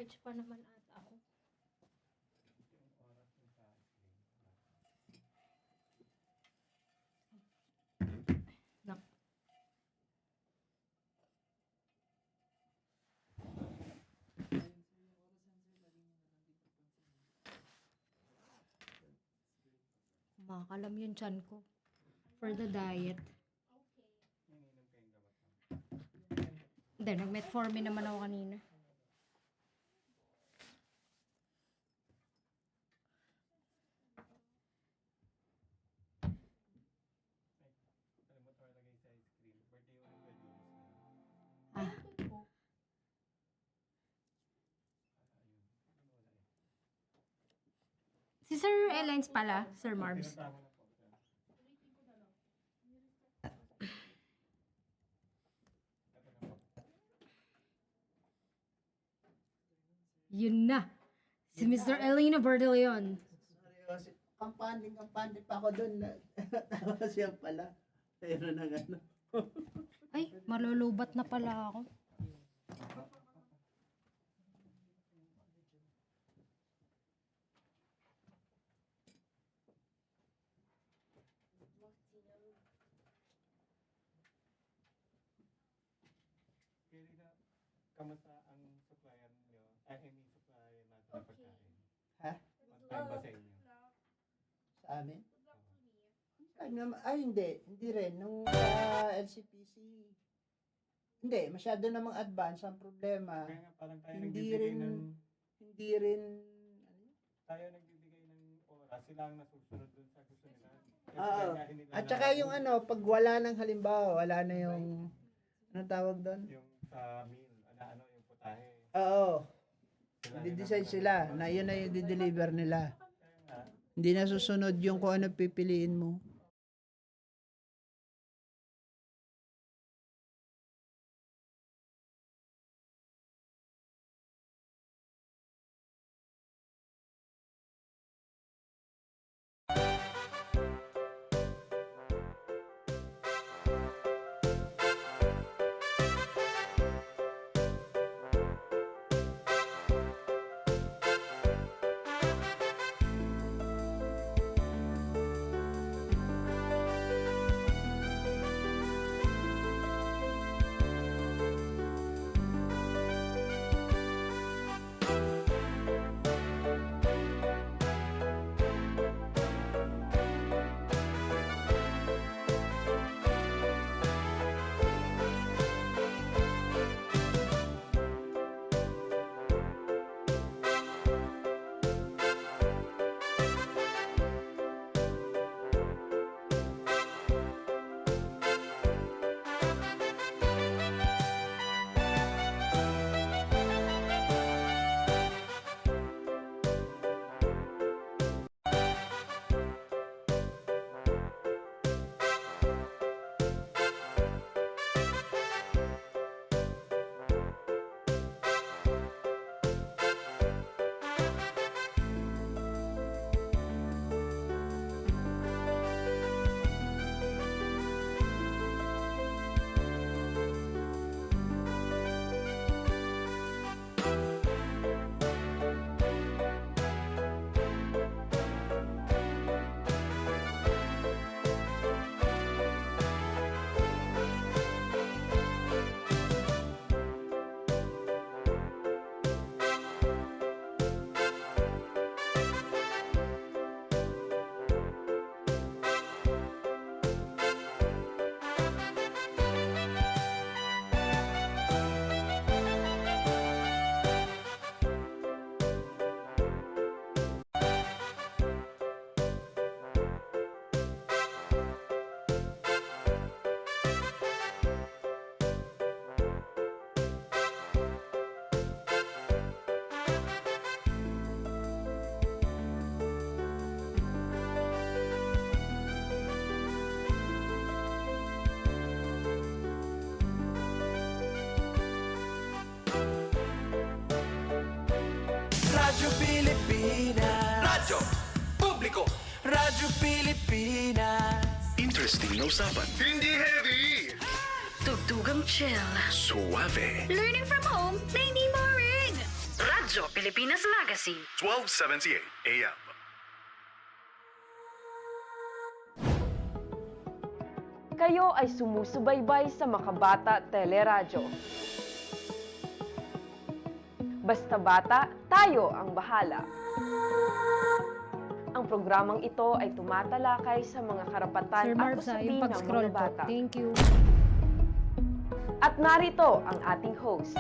Nag-charge pa naman ata ako. Nak. Kumakalam yung chan ko. For the diet. Hindi, nag-metformin naman ako kanina. Ah. Si Sir Elines pala, Sir Marbs. Yun na. Si Mr. Elena Bertaleon. Seryoso. Kampante pa ako doon. Tawa siya pala. Pero na ano. Ay, malulubat na pala ako. Kamusta ang supplier niyo? I mean, supplier natin ng pagkain. Ha? On time ba sa inyo? Sa amin? Ay, hindi. Hindi rin. Nung sa LCPC, hindi. Masyado namang advance ang problema. Kaya nga parang tayo Hindi nagbibigay rin, ng... hindi rin, ano? Tayo nagbibigay ng oras. Sila ang nasusunod dun sa gusto nila. Oo. At saka yung ano, pag wala ng halimbawa, wala na yung, anong tawag doon? Yung sa meal, ano yung putahe. Oo. Sila Di-decide yung sila na yun na yung di-deliver nila. Kaya nga, Hindi na susunod yung kung ano pipiliin mo. Radyo Pilipinas. Radyo Publiko. Radyo Pilipinas. Interesting na usapan. Hindi heavy! Tugtugang chill. Suave. Learning from home na hindi boring. Radyo Radyo Pilipinas Magazine. 1278 AM. Kayo ay sumusubaybay sa Makabata Teleradyo. Basta bata, tayo ang bahala. Ang programang ito ay tumatalakay sa mga karapatan Sir at Marv, sa usapin yung ng pag-scroll mga po. bata. Thank you. At narito ang ating host.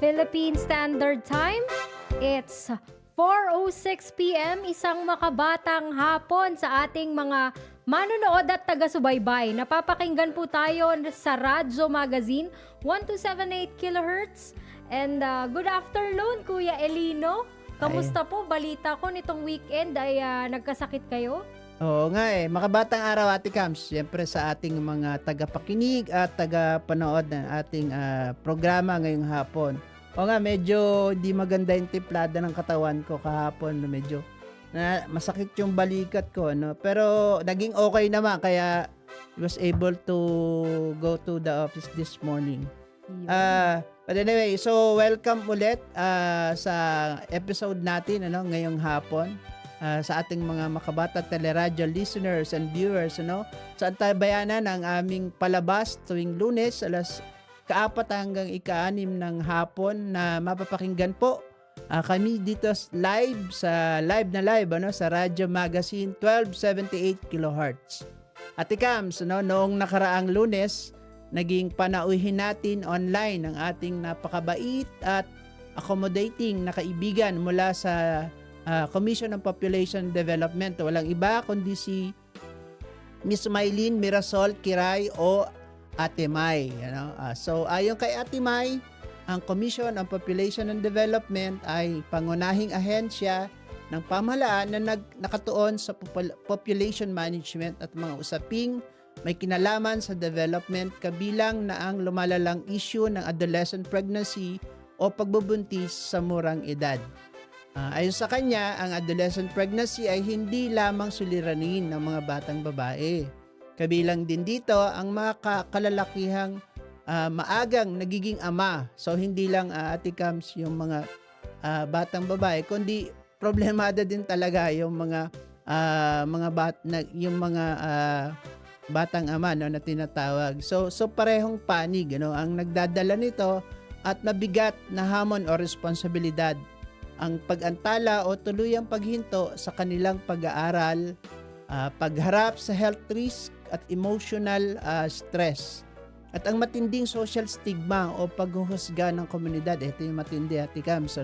Philippine Standard Time. It's 4:06 p.m. Isang makabatang hapon sa ating mga manonood at taga-subaybay. Napapakinggan po tayo sa Radyo Magazine 1278 kHz. And good afternoon, Kuya Elino. Kamusta po? Balita ko nitong weekend ay nagkasakit kayo? Oo nga makabatang araw Ate Cams. Siyempre sa ating mga tagapakinig at tagapanood ng ating programa ngayong hapon. Oo nga, medyo di maganda yung tiplada ng katawan ko kahapon. Medyo masakit yung balikat ko. No? Pero naging okay naman kaya I was able to go to the office this morning. But anyway, so welcome ulit sa episode natin ngayong hapon. Sa ating mga Makabata Teleradyo listeners and viewers, sa antabayanan ng aming palabas tuwing Lunes, alas 4 hanggang 6 ng hapon na mapapakinggan po kami dito live sa sa Radyo Magazine 1278 kHz. Ate Cams, noong nakaraang Lunes, naging panauhin natin online ang ating napakabait at accommodating na kaibigan mula sa Commission on Population Development. Walang iba kundi si Miss Maylene Mirasol Kiray o Ate May. So ayon kay Ate May, ang Commission on Population and Development ay pangunahing ahensya ng pamahalaan na nakatuon sa population management at mga usaping may kinalaman sa development, kabilang na ang lumalalang issue ng adolescent pregnancy o pagbubuntis sa murang edad. Ayon sa kanya, ang adolescent pregnancy ay hindi lamang suliranin ng mga batang babae. Kabilang din dito ang mga kalalakihang maagang nagiging ama. So hindi lang Ate Cams yung mga batang babae, kundi problemado din talaga yung mga batang ama na tinatawag. So parehong panig ang nagdadala nito at mabigat na hamon o responsibilidad ang pag-antala o tuluyang paghinto sa kanilang pag-aaral, pagharap sa health risk at emotional stress. At ang matinding social stigma o paghuhusga ng komunidad. Ito yung matindi, Ate Cams,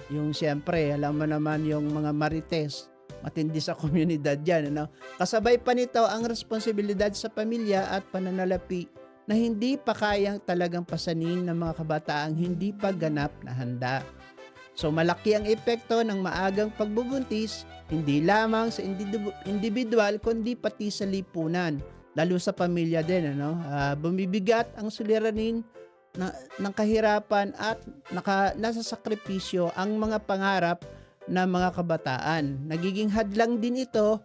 Yung siyempre, alam mo naman yung mga marites, matindi sa komunidad yan. Kasabay pa nito ang responsibilidad sa pamilya at pananalapi na hindi pa kayang talagang pasanin ng mga kabataang hindi pa ganap na handa. So malaki ang epekto ng maagang pagbubuntis, hindi lamang sa individual kundi pati sa lipunan, lalo sa pamilya din. Bumibigat ang suliranin ng kahirapan at nasa sakripisyo ang mga pangarap ng mga kabataan. Nagiging hadlang din ito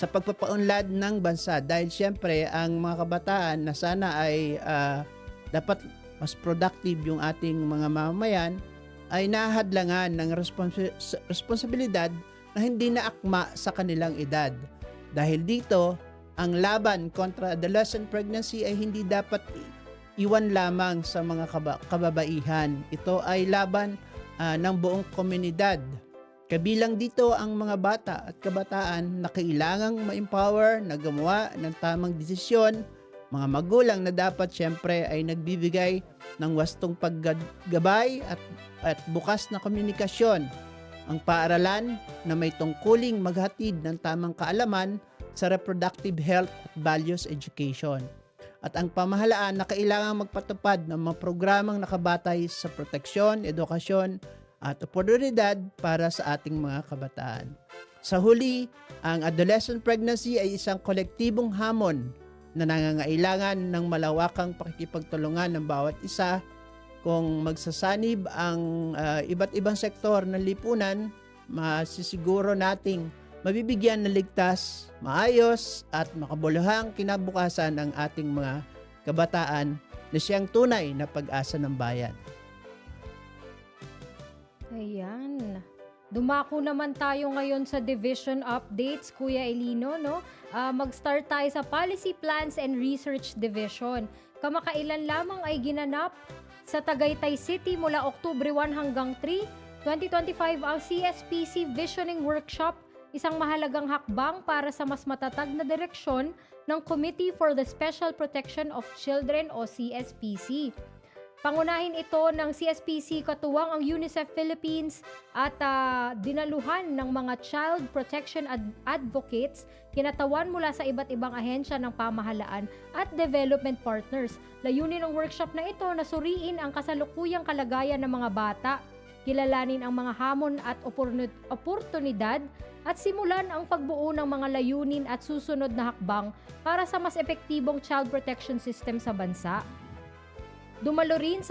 sa pagpapaunlad ng bansa dahil siyempre ang mga kabataan na sana ay dapat mas productive yung ating mga mamamayan ay nahadlangan ng responsibilidad na hindi na akma sa kanilang edad. Dahil dito, ang laban kontra adolescent pregnancy ay hindi dapat iwan lamang sa mga kababaihan. Ito ay laban ng buong komunidad. Kabilang dito ang mga bata at kabataan na kailangang ma-empower na gumawa ng tamang desisyon, mga magulang na dapat siyempre ay nagbibigay ng wastong paggabay at bukas na komunikasyon. Ang paaralan na may tungkuling maghatid ng tamang kaalaman sa reproductive health at values education. At ang pamahalaan na kailangang magpatupad ng mga programang nakabatay sa proteksyon, edukasyon at oportunidad para sa ating mga kabataan. Sa huli, ang adolescent pregnancy ay isang kolektibong hamon na nangangailangan ng malawakang pakikipagtulungan ng bawat isa. Kung magsasanib ang iba't ibang sektor ng lipunan, masisiguro nating mabibigyan ng ligtas, maayos at makabuluhang kinabukasan ng ating mga kabataan na siyang tunay na pag-asa ng bayan. Ayan. Dumako naman tayo ngayon sa division updates, Kuya Elino, no? Mag-start tayo sa Policy Plans and Research Division. Kamakailan lamang ay ginanap sa Tagaytay City mula Oktubre 1 hanggang 3, 2025 ang CSPC Visioning Workshop, isang mahalagang hakbang para sa mas matatag na direksyon ng Committee for the Special Protection of Children o CSPC. Pangunahin ito ng CSPC katuwang ang UNICEF Philippines at dinaluhan ng mga child protection advocates, kinatawan mula sa iba't ibang ahensya ng pamahalaan at development partners. Layunin ng workshop na ito na suriin ang kasalukuyang kalagayan ng mga bata, kilalanin ang mga hamon at oportunidad at simulan ang pagbuo ng mga layunin at susunod na hakbang para sa mas epektibong child protection system sa bansa. Dumalo rin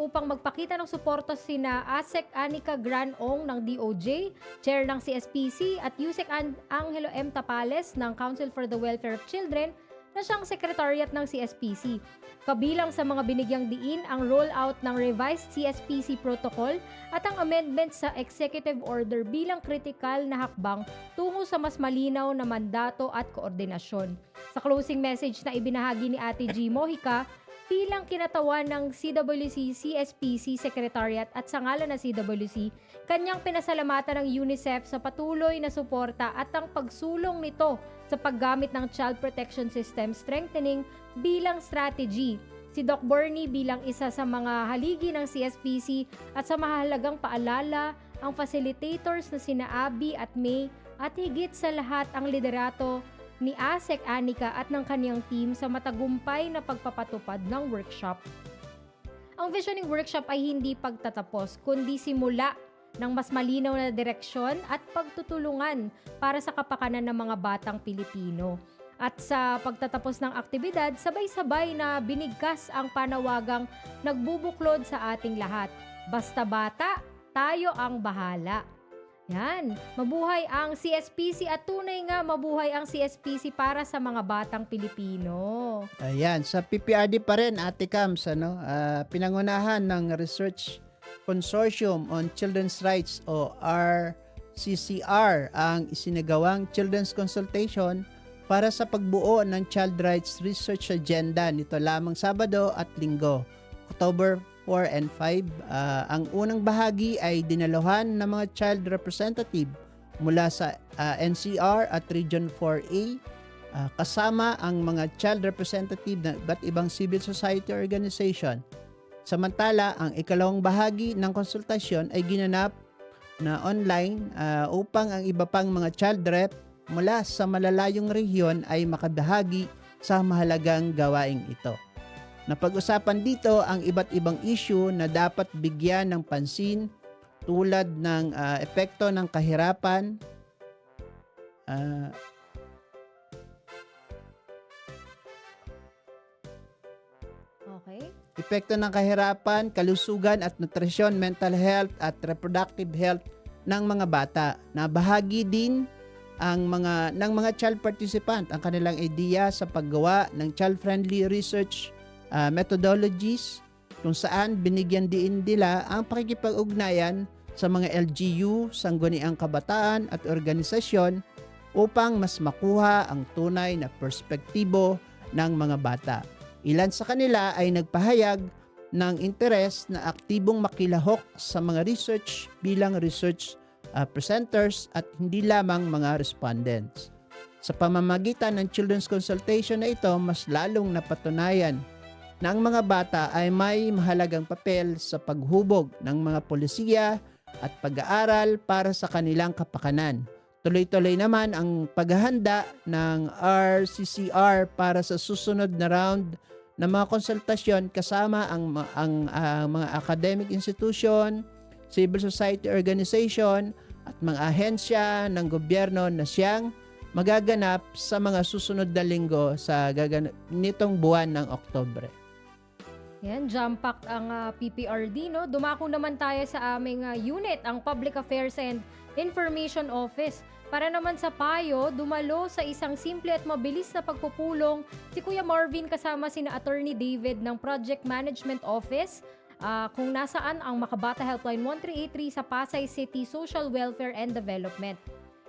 upang magpakita ng suporta sina ASEC Anica Granong ng DOJ, Chair ng CSPC at USEC Angelo M. Tapales ng Council for the Welfare of Children na siyang Secretariat ng CSPC. Kabilang sa mga binigyang diin ang rollout ng revised CSPC protocol at ang amendment sa executive order bilang kritikal na hakbang tungo sa mas malinaw na mandato at koordinasyon. Sa closing message na ibinahagi ni Ate G. Mojica, bilang kinatawan ng CWC-CSPC Secretariat at sa ngalan ng CWC, kanyang pinasalamatan ng UNICEF sa patuloy na suporta at ang pagsulong nito sa paggamit ng Child Protection System Strengthening bilang strategy. Si Doc Bernie bilang isa sa mga haligi ng CSPC at sa mahalagang paalala, ang facilitators na sina Abby at May at higit sa lahat ang liderato ni ASEC Anica at ng kaniyang team sa matagumpay na pagpapatupad ng workshop. Ang visioning workshop ay hindi pagtatapos, kundi simula ng mas malinaw na direksyon at pagtutulungan para sa kapakanan ng mga batang Pilipino. At sa pagtatapos ng aktibidad, sabay-sabay na binigkas ang panawagang nagbubuklod sa ating lahat. Basta bata, tayo ang bahala. Yan, mabuhay ang CSPC at tunay nga mabuhay ang CSPC para sa mga batang Pilipino. Ayan, sa PPRD pa rin, Ate Cams, pinangunahan ng Research Consortium on Children's Rights o RCCR ang isinagawang Children's Consultation para sa pagbuo ng Child Rights Research Agenda nito lamang Sabado at Linggo, October 4 and 5. Ang unang bahagi ay dinaluhan ng mga child representative mula sa NCR at Region 4A, kasama ang mga child representative ng iba't ibang civil society organization. Samantala, ang ikalawang bahagi ng konsultasyon ay ginanap na online upang ang iba pang mga child rep mula sa malalayong rehiyon ay makabahagi sa mahalagang gawaing ito. Napag-usapan dito ang iba't ibang issue na dapat bigyan ng pansin tulad ng epekto ng kahirapan, epekto ng kahirapan, kalusugan at nutrisyon, mental health at reproductive health ng mga bata. Na bahagi din ng mga child participant ang kanilang ideya sa paggawa ng child-friendly research methodologies kung saan binigyan din nila ang pakikipag-ugnayan sa mga LGU, sangguniang kabataan at organisasyon upang mas makuha ang tunay na perspektibo ng mga bata. Ilan sa kanila ay nagpahayag ng interes na aktibong makilahok sa mga research bilang research presenters at hindi lamang mga respondents. Sa pamamagitan ng children's consultation na ito, mas lalong napatunayan na ang mga bata ay may mahalagang papel sa paghubog ng mga polisiya at pag-aaral para sa kanilang kapakanan. Tuloy-tuloy naman ang paghahanda ng RCCR para sa susunod na round ng mga konsultasyon kasama ang mga academic institution, civil society organization at mga ahensya ng gobyerno na siyang magaganap sa mga susunod na linggo sa nitong buwan ng Oktubre. Yan, jam-packed ang PPRD, no? Dumako naman tayo sa aming unit, ang Public Affairs and Information Office. Para naman sa payo, dumalo sa isang simple at mabilis na pagpupulong si Kuya Marvin kasama sina Attorney David ng Project Management Office kung nasaan ang Makabata Helpline 1383 sa Pasay City Social Welfare and Development.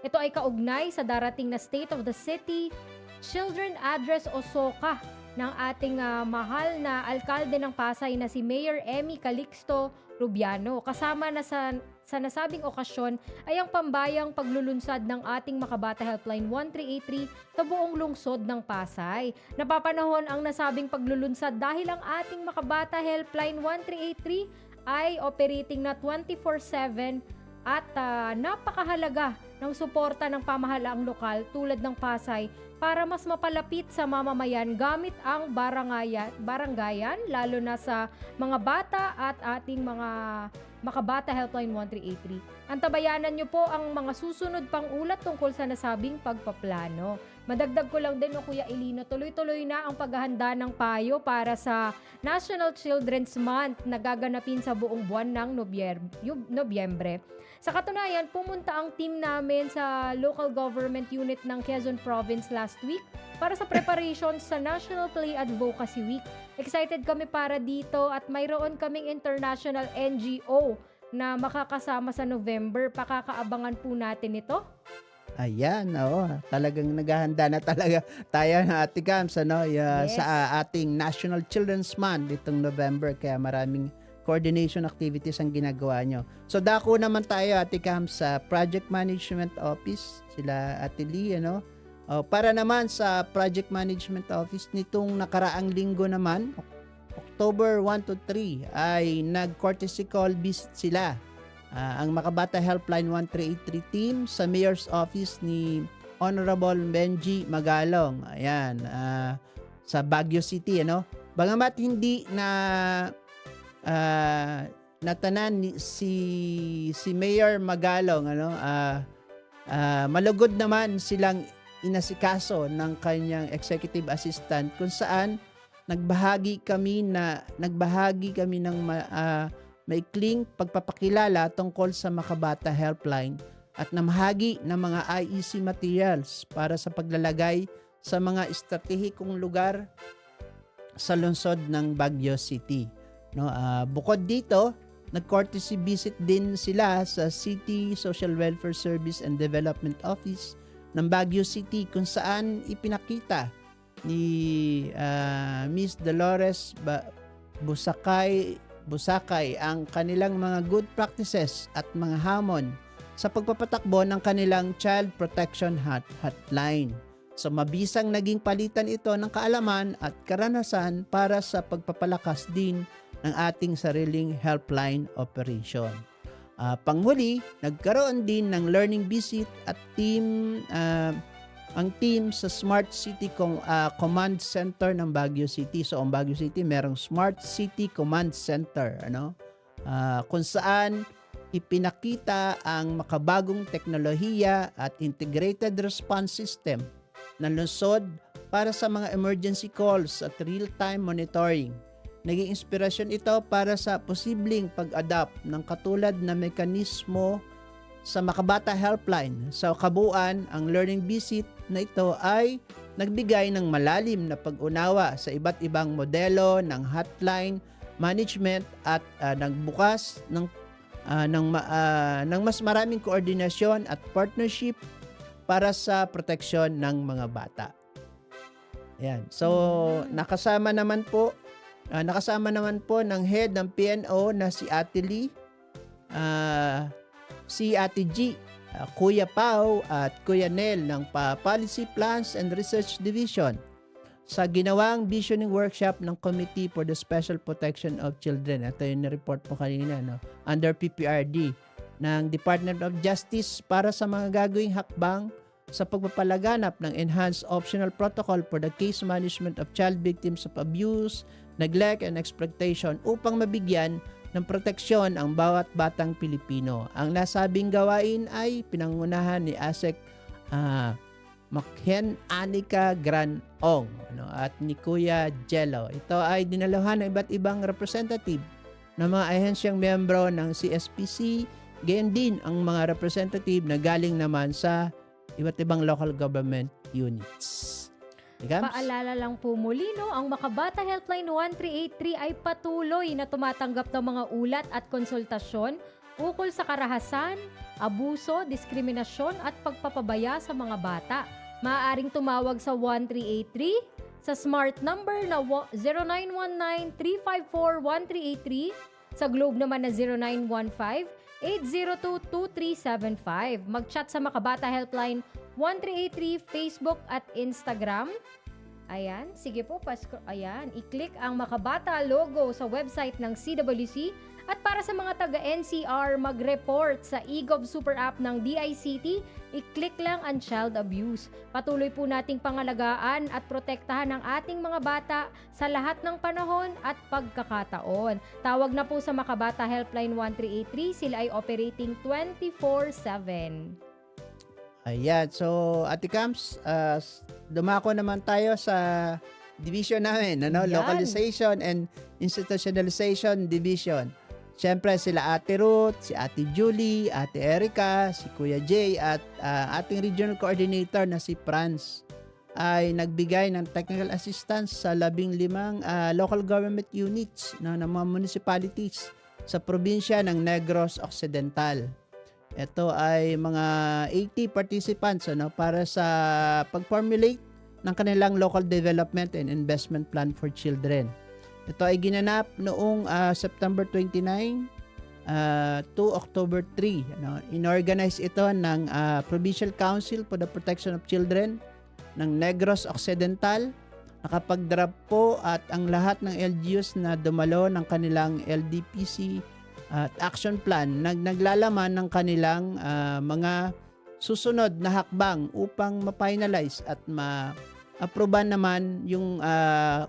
Ito ay kaugnay sa darating na State of the City Children Address o SOCA ng ating mahal na alkalde ng Pasay na si Mayor Emmy Calixto Rubiano. Kasama na sa nasabing okasyon ay ang pambayang paglulunsad ng ating Makabata Helpline 1383 sa buong lungsod ng Pasay. Napapanahon ang nasabing paglulunsad dahil ang ating Makabata Helpline 1383 ay operating na 24/7 at napakahalaga ng suporta ng pamahalaang lokal tulad ng Pasay para mas mapalapit sa mamamayan gamit ang barangayan lalo na sa mga bata at ating mga Makabata Helpline 1383. Antabayanan niyo po ang mga susunod pang ulat tungkol sa nasabing pagpaplano. Madagdag ko lang din, Kuya Elino, tuloy-tuloy na ang paghahanda ng payo para sa National Children's Month na gaganapin sa buong buwan ng Nobyembre. Sa katunayan, pumunta ang team namin sa local government unit ng Quezon Province last week para sa preparations sa National Play Advocacy Week. Excited kami para dito at mayroon kaming international NGO na makakasama sa November. Pakakaabangan po natin ito. Ayan, oo. Talagang naghahanda na talaga tayo ng Ate Gams, Yes. sa ating National Children's Month itong November. Kaya maraming coordination activities ang ginagawa nyo. So, dako naman tayo, Ate Gams, sa Project Management Office. Sila Ate Lee, para naman sa Project Management Office, nitong nakaraang linggo naman, October 1 to 3, ay nag-courtesy call visit sila. Ang Makabata Helpline 1383 team sa Mayor's Office ni Honorable Benji Magalong. Ayan, sa Baguio City, Bagamat hindi na natanan si Mayor Magalong, malugod naman silang inasikaso ng kanyang executive assistant kung saan nagbahagi kami ng maikling pagpapakilala tungkol sa Makabata Helpline at namahagi ng mga IEC materials para sa paglalagay sa mga estratehikong lugar sa lungsod ng Baguio City. Bukod dito, nag-courtesy visit din sila sa City Social Welfare Service and Development Office ng Baguio City kung saan ipinakita ni Miss Dolores Busakay ang kanilang mga good practices at mga hamon sa pagpapatakbo ng kanilang Child Protection Hotline. So mabisang naging palitan ito ng kaalaman at karanasan para sa pagpapalakas din ng ating sariling helpline operation. Panghuli, nagkaroon din ng learning visit at ang team sa Smart City Command Center ng Baguio City. So, ang Baguio City merong Smart City Command Center, kung saan ipinakita ang makabagong teknolohiya at integrated response system ng lungsod para sa mga emergency calls at real-time monitoring. Naging inspirasyon ito para sa posibleng pag-adapt ng katulad na mekanismo sa Makabata Helpline. Sa kabuuan, ang learning visit na ito ay nagbigay ng malalim na pag-unawa sa iba't ibang modelo ng hotline management at nagbukas ng mas maraming koordinasyon at partnership para sa proteksyon ng mga bata. Ayan. So, nakasama naman po ng head ng PNO na si Ate Lee, si Ate G, Kuya Pao at Kuya Nel ng Policy Plans and Research Division sa ginawang visioning workshop ng Committee for the Special Protection of Children. Ito yung report po kanina, under PPRD ng Department of Justice para sa mga gagawing hakbang sa pagpapalaganap ng Enhanced Optional Protocol for the Case Management of Child Victims of Abuse, Neglect, and Exploitation upang mabigyan ng proteksyon ang bawat batang Pilipino. Ang nasabing gawain ay pinangunahan ni ASEC Makhen Anika Granong at ni Kuya Jello. Ito ay dinaluhan ng iba't ibang representative ng mga ahensyang miyembro ng CSPC, gayon din ang mga representative na galing naman sa iba't ibang local government units. Ikams? Paalala lang po muli, no, ang Makabata Helpline 1383 ay patuloy na tumatanggap ng mga ulat at konsultasyon ukol sa karahasan, abuso, diskriminasyon at pagpapabaya sa mga bata. Maaaring tumawag sa 1383 sa smart number na 0919-354-1383, sa Globe naman na 0915-802-2375. Mag-chat sa Makabata Helpline 1383 Facebook at Instagram. Ayan, sige po, ayan, i-click ang Makabata logo sa website ng CWC. At para sa mga taga-NCR, mag-report sa eGov Super App ng DICT, i-click lang ang child abuse. Patuloy po nating pangalagaan at protektahan ang ating mga bata sa lahat ng panahon at pagkakataon. Tawag na po sa Makabata Helpline 1383, sila ay operating 24/7. Ayan. So, Ate Kams, dumako naman tayo sa division namin, ano? Yan. Localization and Institutionalization Division. Siyempre, sila Ate Ruth, si Ate Julie, Ate Erica, si Kuya Jay, at ating regional coordinator na si Franz ay nagbigay ng technical assistance sa 15 local government units ng mga municipalities sa probinsya ng Negros Occidental. Ito ay mga 80 participants para sa pag-formulate ng kanilang local development and investment plan for children. Ito ay ginanap noong September 29 to October 3. Inorganize ito ng Provincial Council for the Protection of Children ng Negros Occidental. Nakapag-drop po at ang lahat ng LGUs na dumalo ng kanilang LDPC at action plan naglalaman ng kanilang mga susunod na hakbang upang ma-finalize at ma-aproban naman yung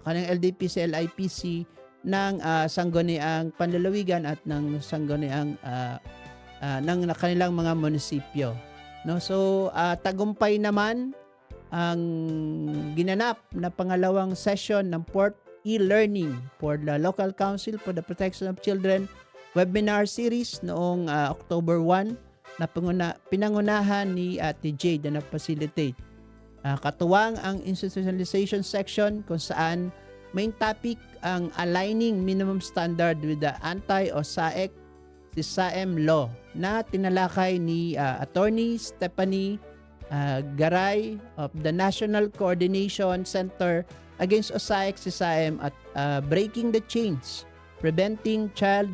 kanilang LDPC, LIPC ng sangguniang panlalawigan at ng sangguniang ng kanilang mga munisipyo. No? So, tagumpay naman ang ginanap na pangalawang session ng Port e-learning for the Local Council for the Protection of Children webinar series noong October 1 na pinangunahan ni Ate Jade na facilitate. Katuwang ang institutionalization section kung saan main topic ang aligning minimum standard with the anti-OSAEC si SAEM law na tinalakay ni Attorney Stephanie Garay of the National Coordination Center Against OSAEC si SAEM at Breaking the Chains, Preventing Child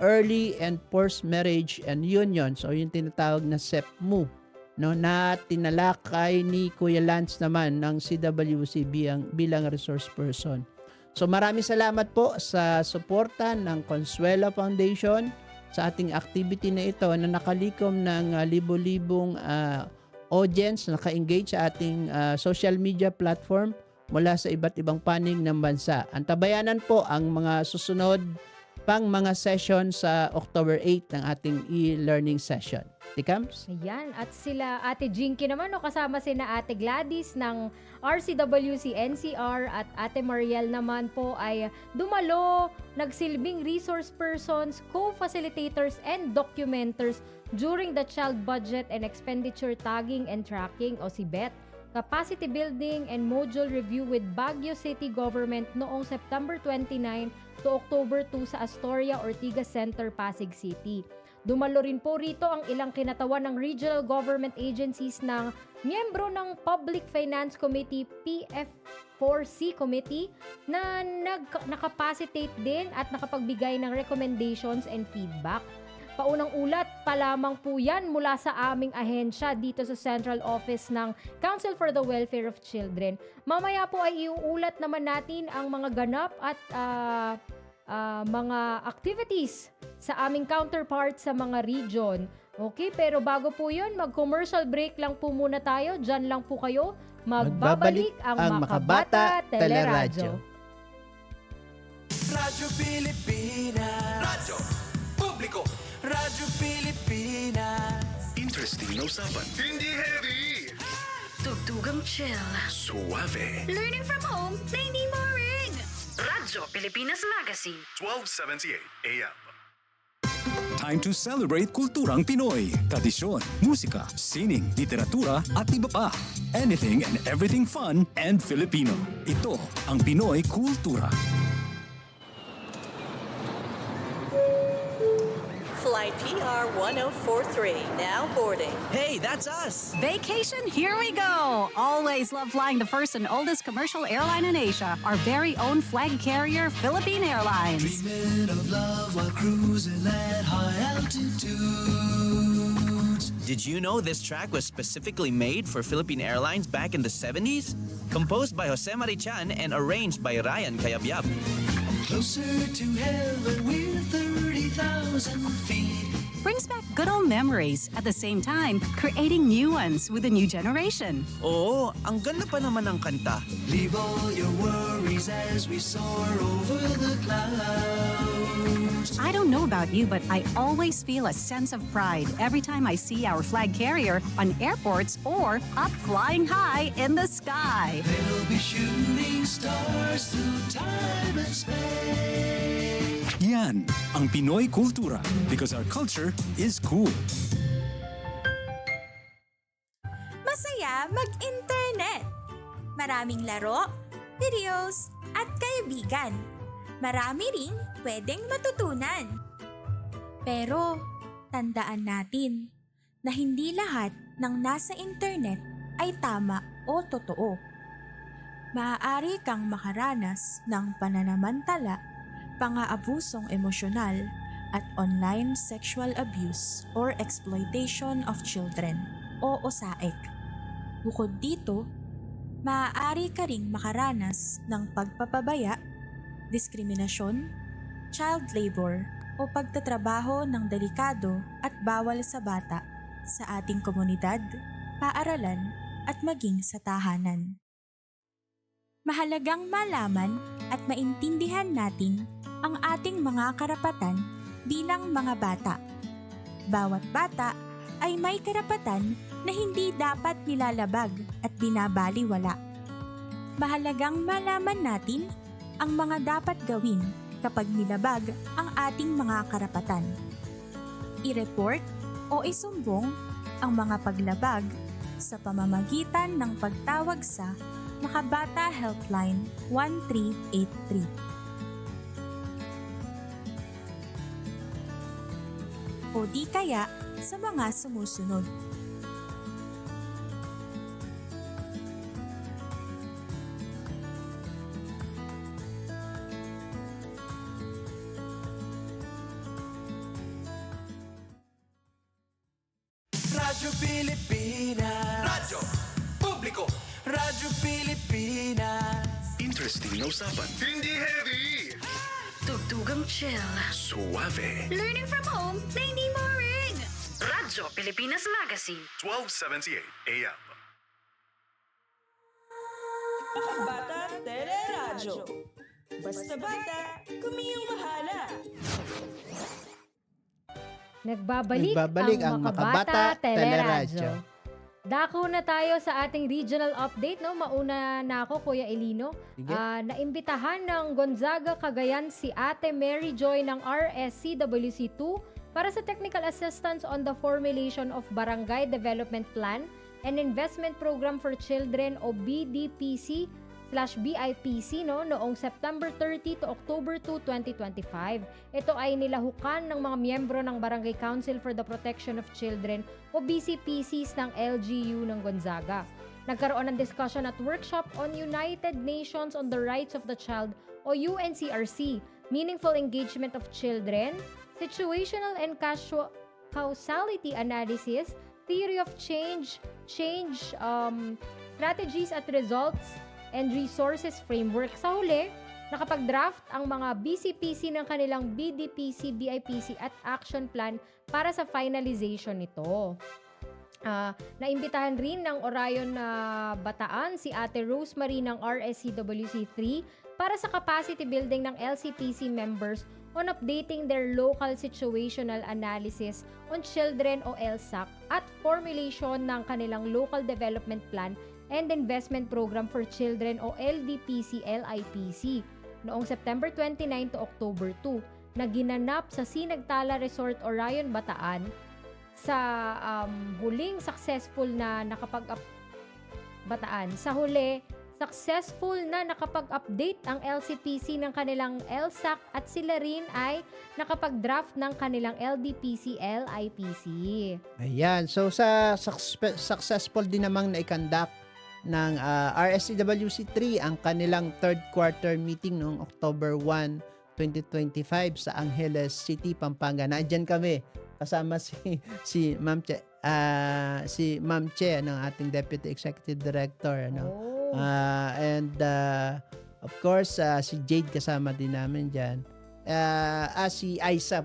Early and Forced Marriage and Union. So yung tinatawag na SEPMU, no, na tinalakay ni Kuya Lance naman ng CWC bilang resource person. So maraming salamat po sa suporta ng Consuelo Foundation sa ating activity na ito na nakalikom ng libo-libong audience na naka-engage sa ating social media platform mula sa iba't ibang panig ng bansa. Antabayanan po ang mga susunod pang mga session sa October 8 ng ating e-learning session. Tikams? Ayan, at sila Ate Jinky naman, no, kasama sina Ate Gladys ng RCWC NCR at Ate Mariel naman po ay dumalo, nagsilbing resource persons, co-facilitators and documenters during the Child Budget and Expenditure Tagging and Tracking o CBET Capacity Building and Module Review with Baguio City Government noong September 29 to October 2 sa Astoria Ortigas Center, Pasig City. Dumalo rin po rito ang ilang kinatawan ng regional government agencies ng miyembro ng Public Finance Committee, PF4C Committee, na nakapacitate din at nakapagbigay ng recommendations and feedback. Paunang ulat pa lamang po yan mula sa aming ahensya dito sa Central Office ng Council for the Welfare of Children. Mamaya po ay iuulat naman natin ang mga ganap at mga activities sa aming counterparts sa mga region. Okay, pero bago po yun, mag-commercial break lang po muna tayo. Diyan lang po kayo. Magbabalik ang Makabata Teleradyo. Radyo Pilipinas. Radyo Publiko. Radyo Pilipinas. Interesting na usapan. Hindi heavy. Tugtugang chill. Suave. Learning from home na hindi boring. Radyo Pilipinas Magazine. 1278 AM. Time to celebrate kulturang Pinoy. Tradisyon, musika, sining, literatura at iba pa. Anything and everything fun and Filipino. Ito ang Pinoy Kultura. Flight PR 1043, now boarding. Hey, that's us! Vacation, here we go! Always love flying the first and oldest commercial airline in Asia, our very own flag carrier, Philippine Airlines. Dreaming of love while cruising at high altitudes. Did you know this track was specifically made for Philippine Airlines back in the 70s? Composed by Jose Marichan and arranged by Ryan Cayabyab. Closer to heaven, we're 30,000 feet. Brings back good old memories, at the same time, creating new ones with a new generation. Oo, ang ganda pa naman ng kanta. Leave all your worries as we soar over the clouds. I don't know about you, but I always feel a sense of pride every time I see our flag carrier on airports or up flying high in the sky. They'll be shooting stars through time and space. Yan ang Pinoy Kultura because our culture is cool. Masaya mag-internet. Maraming laro, videos, at kaibigan. Marami ring pwedeng matutunan. Pero tandaan natin na hindi lahat ng nasa internet ay tama o totoo. Maaari kang makaranas ng pananamantala, pang-aabusong emosyonal, at online sexual abuse or exploitation of children o OSAEC. Bukod dito, maaari ka ring makaranas ng pagpapabaya, diskriminasyon, child labor o pagtatrabaho ng delikado at bawal sa bata sa ating komunidad, paaralan at maging sa tahanan. Mahalagang malaman at maintindihan natin ang ating mga karapatan bilang mga bata. Bawat bata ay may karapatan na hindi dapat nilalabag at binabaliwala. Mahalagang malaman natin ang mga dapat gawin kapag nilabag ang ating mga karapatan. I-report o isumbong ang mga paglabag sa pamamagitan ng pagtawag sa Makabata Helpline 1383. O di kaya sa mga sumusunod. Radyo Pilipinas. Radyo Publiko. Radyo Pilipinas. Interesting na usapan. Hindi heavy. Tugtugang chill. Suave. Learning from home na hindi boring. Radyo Pilipinas Magazine. 1278 AM. Bata Teleradyo. Basta bata, kumiyong bahala. Nagbabalik ang Makabata Teleradyo. Dako na tayo sa ating regional update, no? Mauna na ako, Kuya Elino. Sige. Naimbitahan ng Gonzaga, Cagayan si Ate Mary Joy ng RSCWC2 para sa technical assistance on the formulation of Barangay Development Plan and Investment Program for Children o BDPC/BIPC, no, noong September 30 to October 2, 2025. Ito ay nilahukan ng mga miyembro ng Barangay Council for the Protection of Children o BCPCs ng LGU ng Gonzaga. Nagkaroon ng discussion at workshop on United Nations on the Rights of the Child o UNCRC, meaningful engagement of children, situational and causality analysis, theory of change, strategies at results, and resources framework. Sa huli, nakapag-draft ang mga BCPC ng kanilang BDPC, BIPC at action plan para sa finalization nito. Naimbitahan rin ng Orion na Bataan si Ate Rosemary ng RSCWC3 para sa capacity building ng LCPC members on updating their local situational analysis on children o LSAC at formulation ng kanilang local development plan and investment program for children o LDPC-LIPC noong September 29 to October 2. na ginanap sa Sinagtala Resort Orion Bataan sa huling successful na Bataan. Sa huli, successful na nakapag-update ang LCPC ng kanilang LSAC at sila rin ay nakapag-draft ng kanilang LDPC LIPC. Ayan. So sa successful din namang na-conduct ng RSCWC3 ang kanilang third quarter meeting noong October 1, 2025 sa Angeles City, Pampanga. Nandiyan kami kasama si Ma'am Che, si Ma'am Che ng ating Deputy Executive Director, ano. And of course si Jade kasama din namin diyan. Si Aisa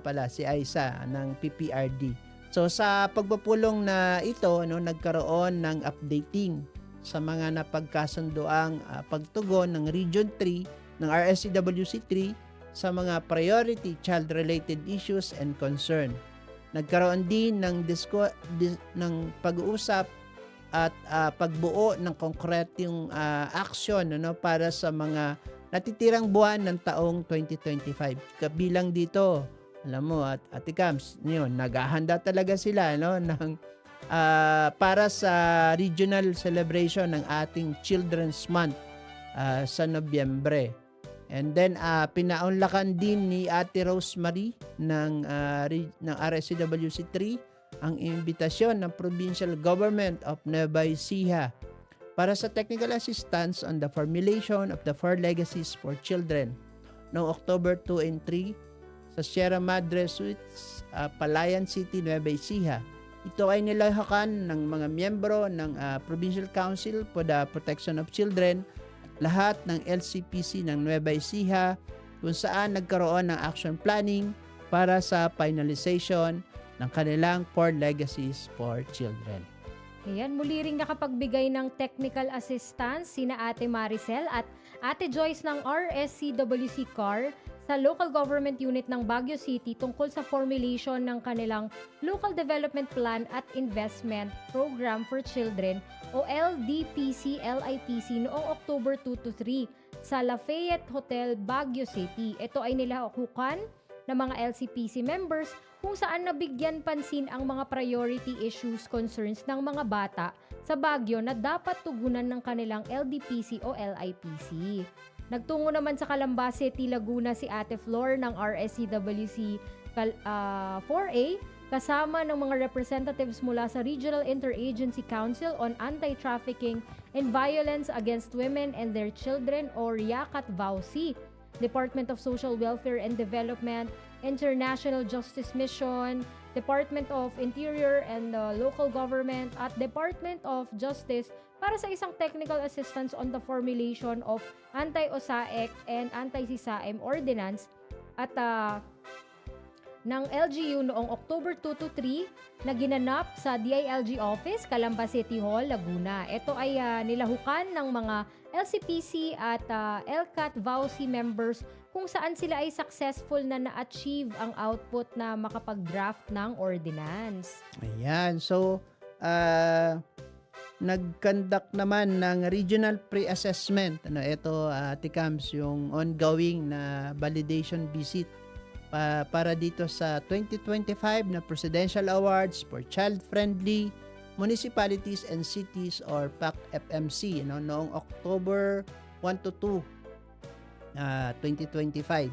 ng PPRD. So sa pagpupulong na ito, no, nagkaroon ng updating sa mga napagkasundoang pagtugon ng Region 3 ng RSCWC3 sa mga priority child-related issues and concern. Nagkaroon din ng pag-uusap at pagbuo ng konkretong action, ano, para sa mga natitirang buwan ng taong 2025. Kabilang dito, alam mo, at Ate Cams, yun, naghahanda talaga sila, no, ng para sa regional celebration ng ating Children's Month sa Nobyembre. And then pinaunlakan din ni Ate Rosemary ng RSCWC3 ang imbitasyon ng Provincial Government of Nueva Ecija para sa technical assistance on the formulation of the 4 legacies for children noong October 2 and 3 sa Sierra Madre Suites, Palayan City, Nueva Ecija. Ito ay nilahakan ng mga miyembro ng Provincial Council for the Protection of Children, lahat ng LCPC ng Nueva Ecija, kung saan nagkaroon ng action planning para sa finalization ng kanilang 4 legacies for children. Ayan, muli ring nakapagbigay ng technical assistance sina Ate Maricel at Ate Joyce ng RSCWC CAR sa Local Government Unit ng Baguio City tungkol sa formulation ng kanilang Local Development Plan at Investment Program for Children o LDPC LIPC noong October 2 to 3 sa Lafayette Hotel, Baguio City. Ito ay nilahukan ng mga LCPC members kung saan nabigyan pansin ang mga priority issues, concerns ng mga bata sa Baguio na dapat tugunan ng kanilang LDPC o LIPC. Nagtungo naman sa Calamba City, Laguna si Ate Flor ng RSCWC 4A kasama ng mga representatives mula sa Regional Interagency Council on Anti-Trafficking and Violence Against Women and Their Children o RIACAT-VAUC, Department of Social Welfare and Development, International Justice Mission, Department of Interior and Local Government at Department of Justice para sa isang technical assistance on the formulation of Anti-OSAEC and Anti-SISAEM Ordinance at ng LGU noong October 2 to 3 na ginanap sa DILG Office, Calamba City Hall, Laguna. Ito ay nilahukan ng mga LCPC at LCAT-VAUC members kung saan sila ay successful na na-achieve ang output na makapag-draft ng ordinance. Ayan. So, nag-conduct naman ng regional pre-assessment. Ito, Tikams, yung ongoing na validation visit para dito sa 2025 na Presidential Awards for Child-Friendly Municipalities and Cities or PAC-FMC noong October 1 to 2, 2025.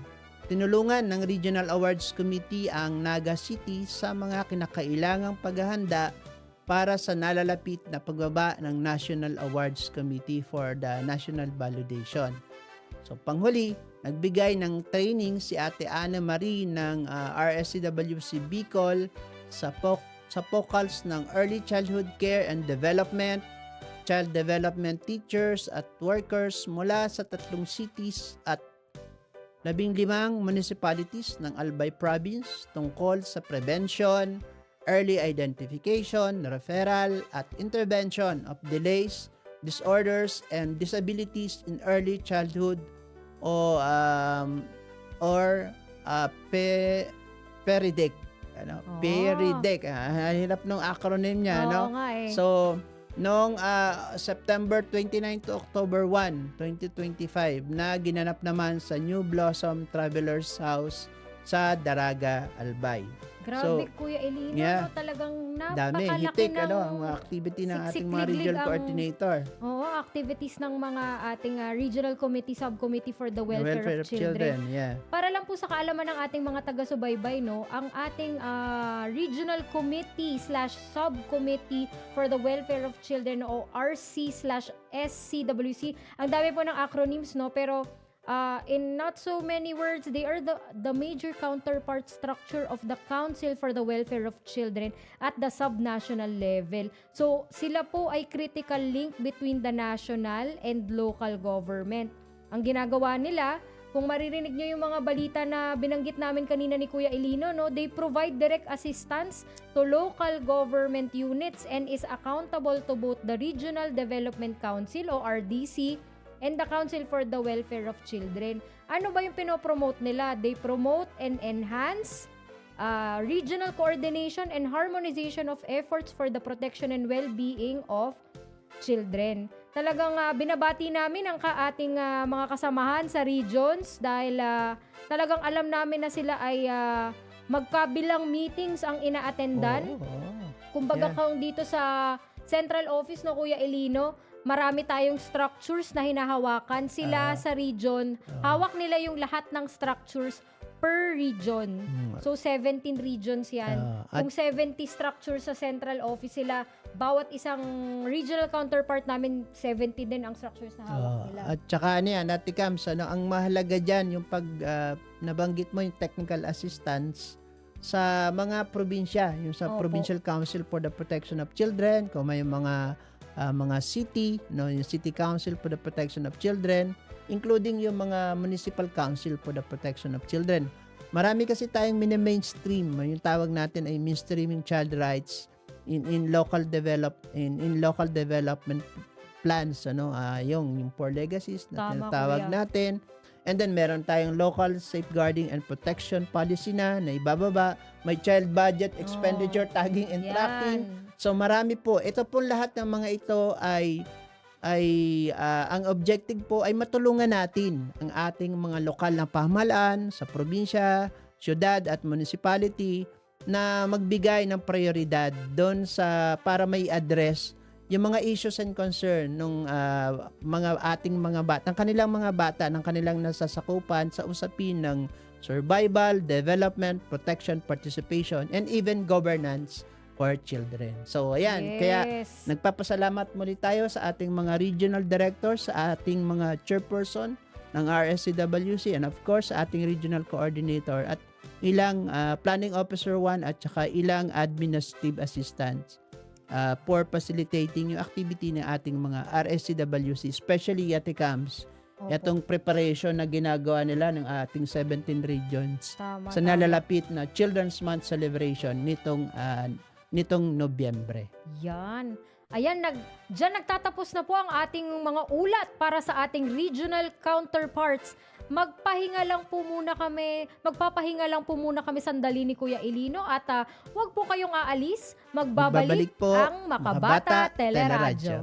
Tinulungan ng Regional Awards Committee ang Naga City sa mga kinakailangang paghahanda para sa nalalapit na pagbaba ng National Awards Committee for the National Validation. So panghuli, nagbigay ng training si Ate Ana Marie ng RSCWC Bicol sa POCALs ng Early Childhood Care and Development, Child Development Teachers at Workers mula sa 3 cities at 15 municipalities ng Albay Province tungkol sa prevention, early identification, referral at intervention of delays, disorders, and disabilities in early childhood PERIDEC. PERIDEC. Hirap ng acronym niya, no? Nga eh. So, noong September 29 to October 1, 2025, na ginanap naman sa New Blossom Travelers House sa Daraga Albay. Grabe, Kuya Elino, yeah. no? Talagang Dami, napakalaki hitik, ng ang mga activity ng ating mga siksik-liglig regional ang- coordinator. Oo, activities ng mga ating regional committee, subcommittee for the welfare, of children. Yeah. Para lang po sa kaalaman ng ating mga taga-subaybay, no, ang ating regional committee / subcommittee for the welfare of children o RC/SCWC. Ang dami po ng acronyms, no, pero in not so many words, they are the major counterpart structure of the Council for the Welfare of Children at the subnational level. So, sila po ay critical link between the national and local government. Ang ginagawa nila, kung maririnig nyo yung mga balita na binanggit namin kanina ni Kuya Elino, no, they provide direct assistance to local government units and is accountable to both the Regional Development Council o RDC and the Council for the Welfare of Children. Ano ba yung pinopromote nila? They promote and enhance regional coordination and harmonization of efforts for the protection and well-being of children. Talagang binabati namin ang ating mga kasamahan sa regions dahil talagang alam namin na sila ay magkabilang meetings ang ina-attendan. Kumbaga kung dito sa central office no Kuya Elino, marami tayong structures na hinahawakan. Sila sa region, hawak nila yung lahat ng structures per region. So, 17 regions yan. Kung 70 structures sa central office sila, bawat isang regional counterpart namin, 70 din ang structures na hawak nila. At saka Ate Cams, ang mahalaga dyan, yung pag nabanggit mo yung technical assistance sa mga probinsya, yung sa Provincial Council for the Protection of Children, kung may mga city, no, yung City Council for the Protection of Children, including yung mga Municipal Council for the Protection of Children. Marami kasi tayong mainstream, yung tawag natin ay mainstreaming child rights in local development plans, yung Four Legacies na tinatawag natin. And then meron tayong local safeguarding and protection policy na ibababa, may child budget expenditure tagging and tracking. So marami po. Ito po lahat ng mga ito ay ang objective po ay matulungan natin ang ating mga lokal na pamahalaan sa probinsya, syudad at municipality na magbigay ng prioridad doon para may address yung mga issues and concern ng mga ating mga bata, ng kanilang nasasakupan sa usapin ng survival, development, protection, participation, and even governance for children. So, ayan. Kaya, nagpapasalamat muli tayo sa ating mga regional directors, sa ating mga chairperson ng RSCWC, and of course, sa ating regional coordinator at ilang planning officer 1 at saka ilang administrative assistants for facilitating yung activity ng ating mga RSCWC, especially Ate Cams, itong preparation na ginagawa nila ng ating 17 regions sa nalalapit na Children's Month celebration nitong Nobyembre. Yan. Ayan, dyan nagtatapos na po ang ating mga ulat para sa ating regional counterparts. Magpapahinga lang po muna kami sandali ni Kuya Elino at huwag po kayong aalis. Magbabalik po ang Makabata Teleradyo.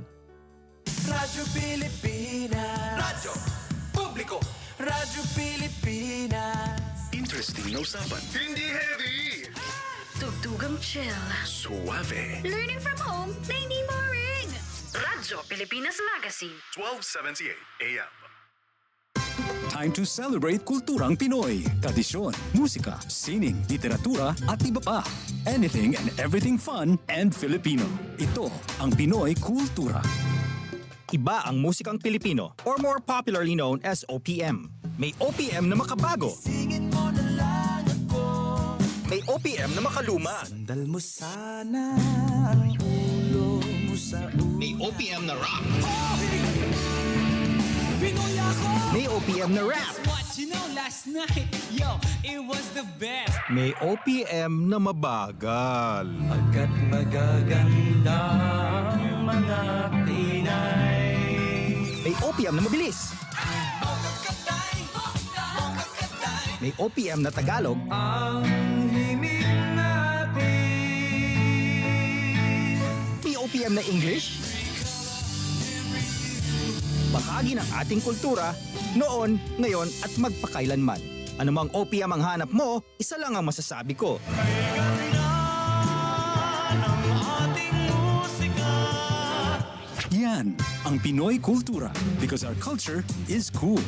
Radyo Pilipinas. Radyo Publiko. Radyo Pilipinas. Interesting na usapan. Hindi heavy. Tugtugang chill. Suave. Learning from home na hindi boring. Radyo Pilipinas Magazine. 1278 AM. Time to celebrate kulturang Pinoy. Tradisyon, musika, sining, literatura at iba pa. Anything and everything fun and Filipino. Ito ang Pinoy Kultura. Iba ang musikang Pilipino or more popularly known as OPM. May OPM na makabago. May OPM na makaluma. Sandal mo sana ang ulo mo sa ulo. May OPM na rock. Pinoy ako! May OPM na rap. What you know last night, yo, it was the best. May OPM na mabagal. Agad magaganda ang mga Pinay. May OPM na mabilis. May OPM na Tagalog. Ang himig natin. May OPM na English. Bahagi ng ating kultura, noon, ngayon at magpakailanman. Anumang OPM ang hanap mo, isa lang ang masasabi ko. Yan ang Pinoy kultura because our culture is cool.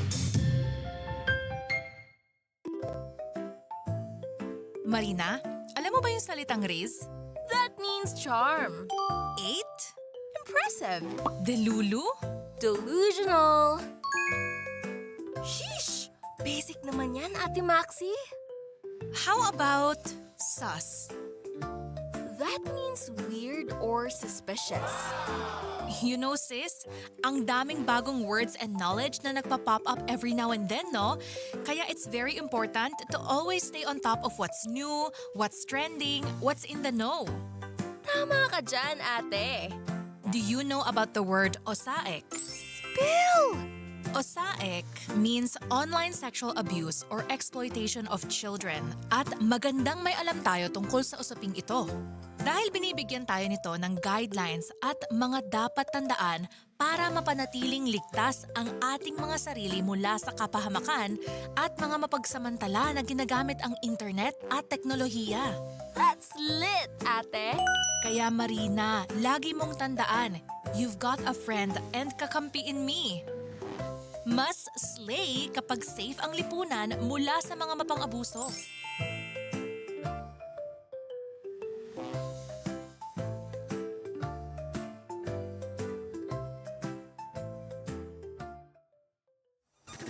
Marina, alam mo ba yung salitang Riz? That means charm. 8? Impressive. Delulu? Delusional. Sheesh! Basic naman yan, Ate Maxi. How about sus? That means weird or suspicious. You know, sis, ang daming bagong words and knowledge na nagpa-pop up every now and then, no? Kaya it's very important to always stay on top of what's new, what's trending, what's in the know. Tama ka dyan, ate. Do you know about the word osaek? Spill! Osaek means online sexual abuse or exploitation of children at magandang may alam tayo tungkol sa usaping ito. Dahil binibigyan tayo nito ng guidelines at mga dapat tandaan para mapanatiling ligtas ang ating mga sarili mula sa kapahamakan at mga mapagsamantala na ginagamit ang internet at teknolohiya. That's lit, ate. Kaya Marina, lagi mong tandaan, you've got a friend and kakampi in me. Mas slay kapag safe ang lipunan mula sa mga mapang-abuso.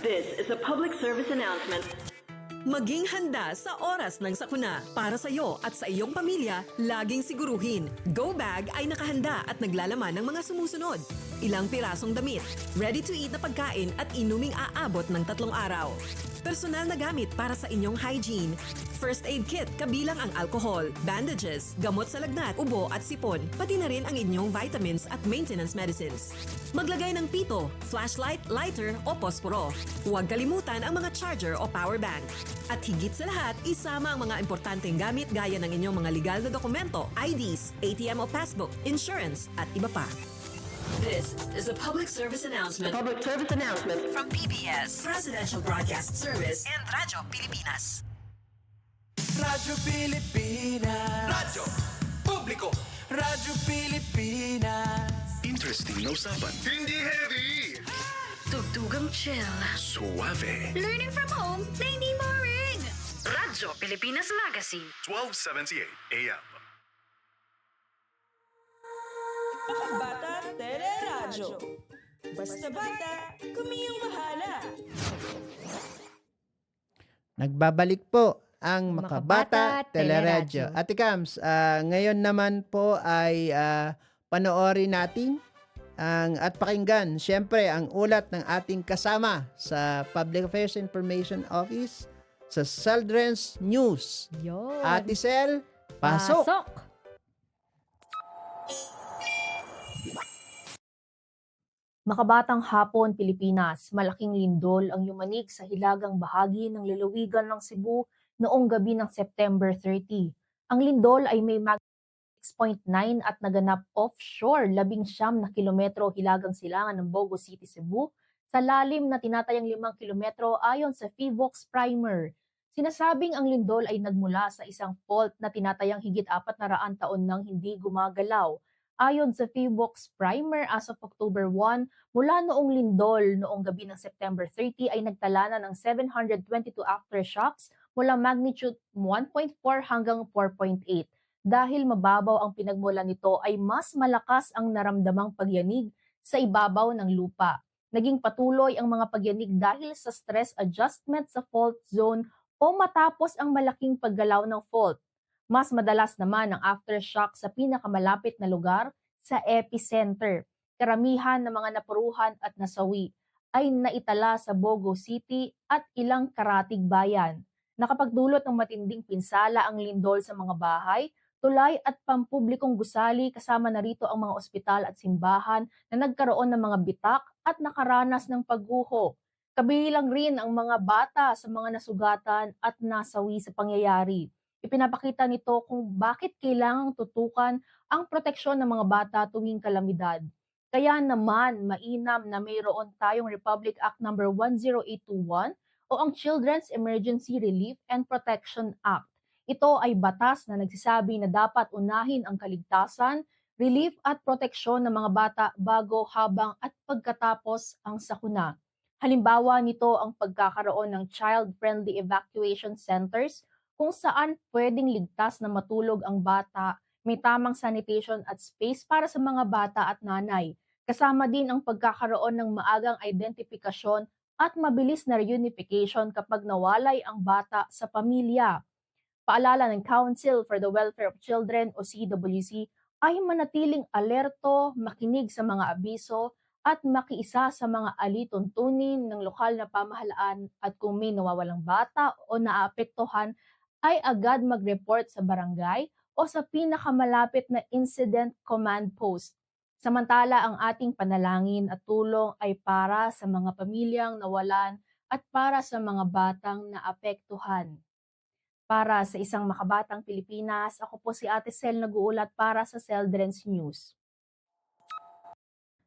This is a public service announcement. Maging handa sa oras ng sakuna. Para sa iyo at sa iyong pamilya, laging siguruhin. Go Bag ay nakahanda at naglalaman ng mga sumusunod. Ilang pirasong damit, ready-to-eat na pagkain at inuming aabot ng 3 araw. Personal na gamit para sa inyong hygiene. First aid kit kabilang ang alcohol, bandages, gamot sa lagnat, ubo at sipon, pati na rin ang inyong vitamins at maintenance medicines. Maglagay ng pito, flashlight, lighter o posporo. Huwag kalimutan ang mga charger o power bank. At higit sa lahat, isama ang mga importanteng gamit gaya ng inyong mga legal na dokumento, IDs, ATM o passbook, insurance at iba pa. This is a public service announcement. Public service announcement from PBS, Presidential Broadcast Service, and Radyo Pilipinas. Radyo Pilipinas. Radyo Publiko. Radyo Pilipinas. Interesting na usapan. Hindi heavy. Tugtugang chill. Suave. Learning from home na hindi boring. Radyo Pilipinas Magazine. 1278 AM. Bata Teleradyo. Basta bata, kami yung bahala. Nagbabalik po ang Makabata Makabata Teleradyo. Ate Kams, ngayon naman po ay panoorin natin at pakinggan siyempre ang ulat ng ating kasama sa Public Affairs Information Office sa Children's News. Yun. Ate Sel, pasok! Makabatang hapon, Pilipinas, malaking lindol ang yumanig sa hilagang bahagi ng lalawigan ng Cebu noong gabi ng September 30. Ang lindol ay may magnitude 6.9 at naganap offshore 19 na kilometro hilagang silangan ng Bogo City, Cebu sa lalim na tinatayang 5 kilometro ayon sa PHIVOLCS Primer. Sinasabing ang lindol ay nagmula sa isang fault na tinatayang higit 400 taon nang hindi gumagalaw. Ayon sa PHIVOLCS Primer, as of October 1, mula noong lindol noong gabi ng September 30 ay nagtala na ng 722 aftershocks mula magnitude 1.4 hanggang 4.8. Dahil mababaw ang pinagmulan nito ay mas malakas ang naramdamang pagyanig sa ibabaw ng lupa. Naging patuloy ang mga pagyanig dahil sa stress adjustment sa fault zone o matapos ang malaking paggalaw ng fault. Mas madalas naman ang aftershock sa pinakamalapit na lugar sa epicenter. Karamihan ng mga napuruhan at nasawi ay naitala sa Bogo City at ilang karatig bayan. Nakapagdulot ng matinding pinsala ang lindol sa mga bahay, tulay at pampublikong gusali kasama na rito ang mga ospital at simbahan na nagkaroon ng mga bitak at nakaranas ng pagguho. Kabilang rin ang mga bata sa mga nasugatan at nasawi sa pangyayari. Ipinapakita nito kung bakit kailangang tutukan ang proteksyon ng mga bata tuwing kalamidad. Kaya naman mainam na mayroon tayong Republic Act No. 10821 o ang Children's Emergency Relief and Protection Act. Ito ay batas na nagsasabi na dapat unahin ang kaligtasan, relief at proteksyon ng mga bata bago, habang at pagkatapos ang sakuna. Halimbawa nito ang pagkakaroon ng child-friendly evacuation centers kung saan pwedeng ligtas na matulog ang bata, may tamang sanitation at space para sa mga bata at nanay. Kasama din ang pagkakaroon ng maagang identifikasyon at mabilis na reunification kapag nawalay ang bata sa pamilya. Paalala ng Council for the Welfare of Children o CWC ay manatiling alerto, makinig sa mga abiso, at makiisa sa mga alituntunin ng lokal na pamahalaan, at kung may nawawalang bata o naapektuhan ay agad mag-report sa barangay o sa pinakamalapit na incident command post. Samantala, ang ating panalangin at tulong ay para sa mga pamilyang nawalan at para sa mga batang naapektuhan. Para sa Isang Makabatang Pilipinas, ako po si Ate Sel, nag-uulat para sa Seldrens News.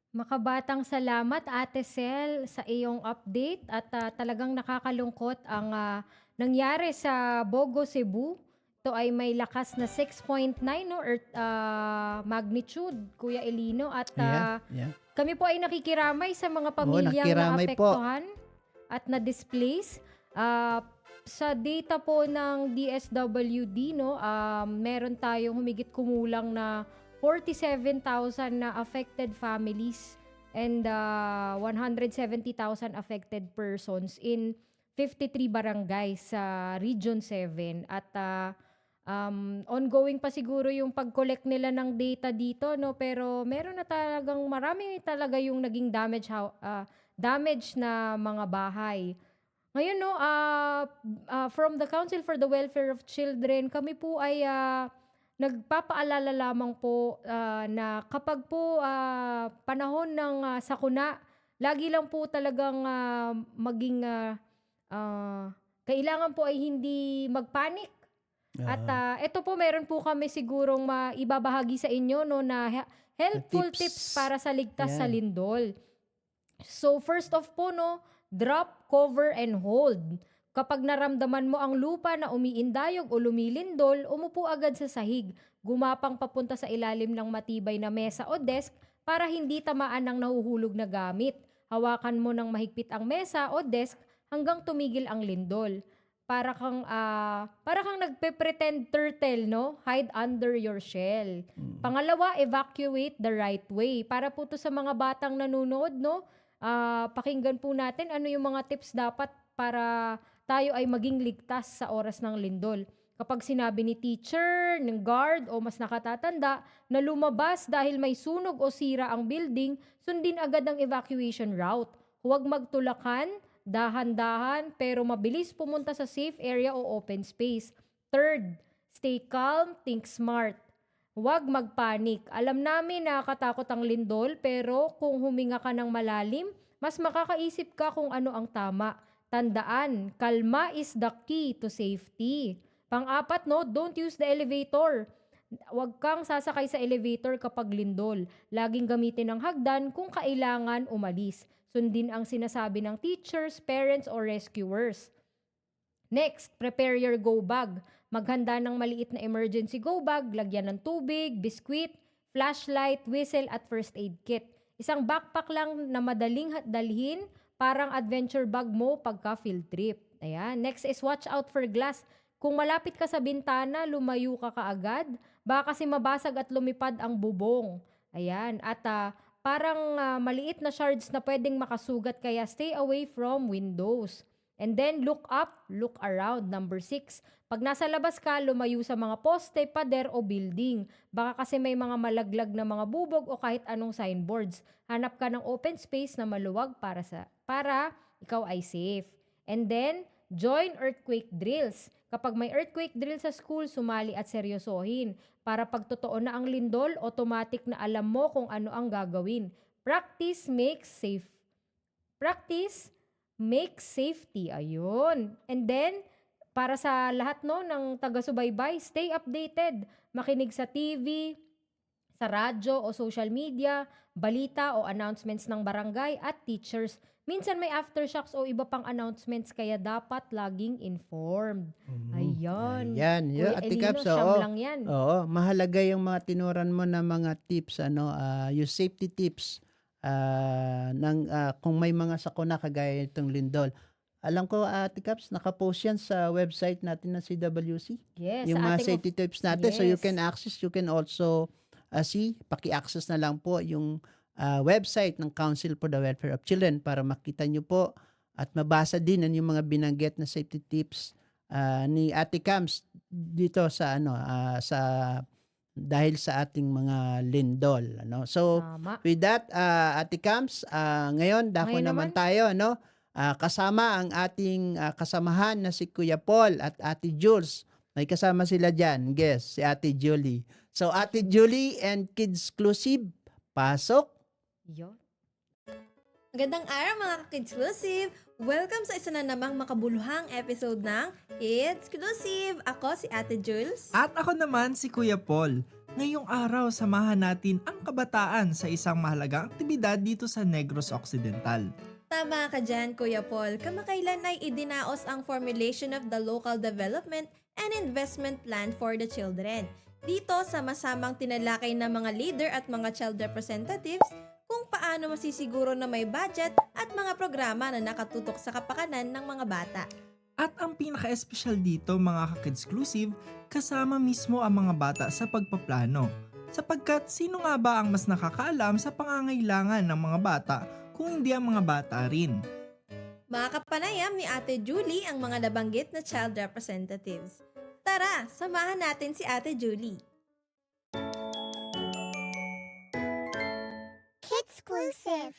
Makabatang salamat, Ate Sel, sa iyong update, at talagang nakakalungkot ang nangyari sa Bogo, Cebu. Ito ay may lakas na 6.9 no, earth magnitude, Kuya Elino, at kami po ay nakikiramay sa mga pamilyang naapektuhan at na-displace. Sa data po ng DSWD, no, meron tayong humigit kumulang na 47,000 na affected families and 170,000 affected persons in 53 barangays sa Region 7. At ongoing pa siguro yung pag-collect nila ng data dito, no, pero meron na talagang marami talaga yung naging damage na mga bahay. Ngayon, no, from the Council for the Welfare of Children, kami po ay nagpapaalala lamang po na kapag po panahon ng sakuna, lagi lang po talagang maging kailangan po ay hindi magpanik. At ito po, meron po kami sigurong maibabahagi sa inyo, no, na helpful tips para sa ligtas sa lindol. So first off po, no, drop, cover, and hold. Kapag naramdaman mo ang lupa na umiindayog o lumilindol, umupo agad sa sahig. Gumapang papunta sa ilalim ng matibay na mesa o desk para hindi tamaan ng nahuhulog na gamit. Hawakan mo ng mahigpit ang mesa o desk hanggang tumigil ang lindol. Para kang nagpe-pretend turtle, no? Hide under your shell. Pangalawa, evacuate the right way. Para po to sa mga batang nanonood, no? Pakinggan po natin ano yung mga tips dapat para tayo ay maging ligtas sa oras ng lindol. Kapag sinabi ni teacher, ng guard o mas nakatatanda na lumabas dahil may sunog o sira ang building, sundin agad ang evacuation route. Huwag magtulakan, dahan-dahan pero mabilis pumunta sa safe area o open space. Third, stay calm, think smart. Huwag magpanik. Alam namin na katakot ang lindol, pero kung huminga ka ng malalim, mas makakaisip ka kung ano ang tama. Tandaan, kalma is the key to safety. Pang-apat, no, don't use the elevator. Huwag kang sasakay sa elevator kapag lindol. Laging gamitin ang hagdan kung kailangan umalis. Sundin ang sinasabi ng teachers, parents, or rescuers. Next, prepare your go bag. Maghanda ng maliit na emergency go bag, lagyan ng tubig, biskwit, flashlight, whistle at first aid kit. Isang backpack lang na madaling dalhin, parang adventure bag mo pagka field trip. Ayan. Next is watch out for glass. Kung malapit ka sa bintana, lumayo ka kaagad. Baka kasi mabasag at lumipad ang bubong. Ayan. At parang maliit na shards na pwedeng makasugat, kaya stay away from windows. And then, look up, look around. Number 6, pag nasa labas ka, lumayo sa mga poste, pader o building. Baka kasi may mga malaglag na mga bubog o kahit anong signboards. Hanap ka ng open space na maluwag para ikaw ay safe. And then, join earthquake drills. Kapag may earthquake drill sa school, sumali at seryosohin. Para pag totoo na ang lindol, automatic na alam mo kung ano ang gagawin. Practice makes safety. Ayun. And then, para sa lahat, no, ng taga-subaybay, stay updated. Makinig sa TV, sa radyo o social media, balita o announcements ng barangay at teachers. minsan may aftershocks o iba pang announcements kaya dapat laging informed. Ayan. Yan, Kuya Ate Elino, Caps, siyam oo. lang yan. Oo, mahalaga yung mga tinuran mo na mga tips, yung safety tips kung may mga sakuna kagaya itong lindol. Alam ko, Ate Caps, nakapost yan sa website natin na CWC. Yes, Yung sa mga ating safety tips natin. So you yes. can access, you can also see, paki-access na lang po yung website ng Council for the Welfare of Children para makita nyo po at mabasa din yung mga binanggit na safety tips ni Ate Cams dito sa dahil sa ating mga lindol. So Tama. with that, Ate Cams, ngayon dako Ngayon naman naman. tayo, kasama ang ating kasamahan na si Kuya Paul at Ate Jules. May kasama sila dyan, guess, si Ate Julie. So Ate Julie and Kids Exclusive, pasok. Yun. Magandang araw mga ka-Kidsklusive! Welcome sa isa na namang makabuluhang episode ng Kidsklusive! Ako si Ate Jules. At ako naman si Kuya Paul. Ngayong araw, samahan natin ang kabataan sa isang mahalagang aktibidad dito sa Negros Occidental. Tama ka dyan, Kuya Paul. Kamakailan ay idinaos ang formulation of the Local Development and Investment Plan for the Children. Dito, sama-samang tinalakay ng mga leader at mga child representatives kung paano masisiguro na may budget at mga programa na nakatutok sa kapakanan ng mga bata. At ang pinaka-espesyal dito mga ka-Kidsklusive, kasama mismo ang mga bata sa pagpaplano. Sapagkat sino nga ba ang mas nakakaalam sa pangangailangan ng mga bata kung hindi ang mga bata rin? Makakapanayam ni Ate Julie ang mga nabanggit na child representatives. Tara, samahan natin si Ate Julie. Exclusive.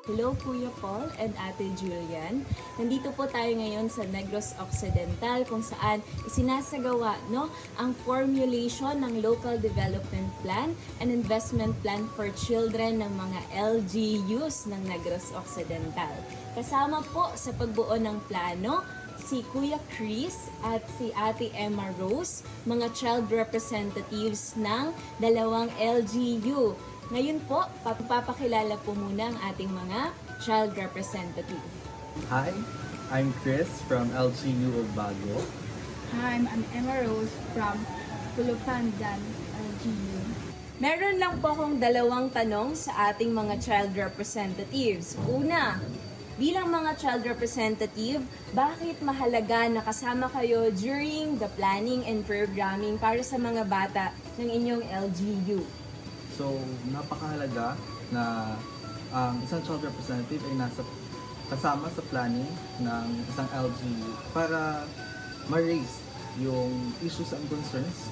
Hello Kuya Paul and Ate Julian. Nandito po tayo ngayon sa Negros Occidental kung saan isinasagawa ang formulation ng Local Development Plan and Investment Plan for Children ng mga LGUs ng Negros Occidental. Kasama po sa pagbuo ng plano si Kuya Chris at si Ate Emma Rose, mga child representatives ng dalawang LGU. Ngayon po, papakilala po muna ang ating mga child representative. Hi, I'm Chris from LGU Bago. Hi, I'm Emma Rose from Pulupandan, LGU. Meron lang po akong dalawang tanong sa ating mga child representatives. Una, bilang mga child representative, bakit mahalaga na kasama kayo during the planning and programming para sa mga bata ng inyong LGU? So, napakahalaga na ang isang child representative ay kasama sa planning ng isang LGU para ma-raise yung issues and concerns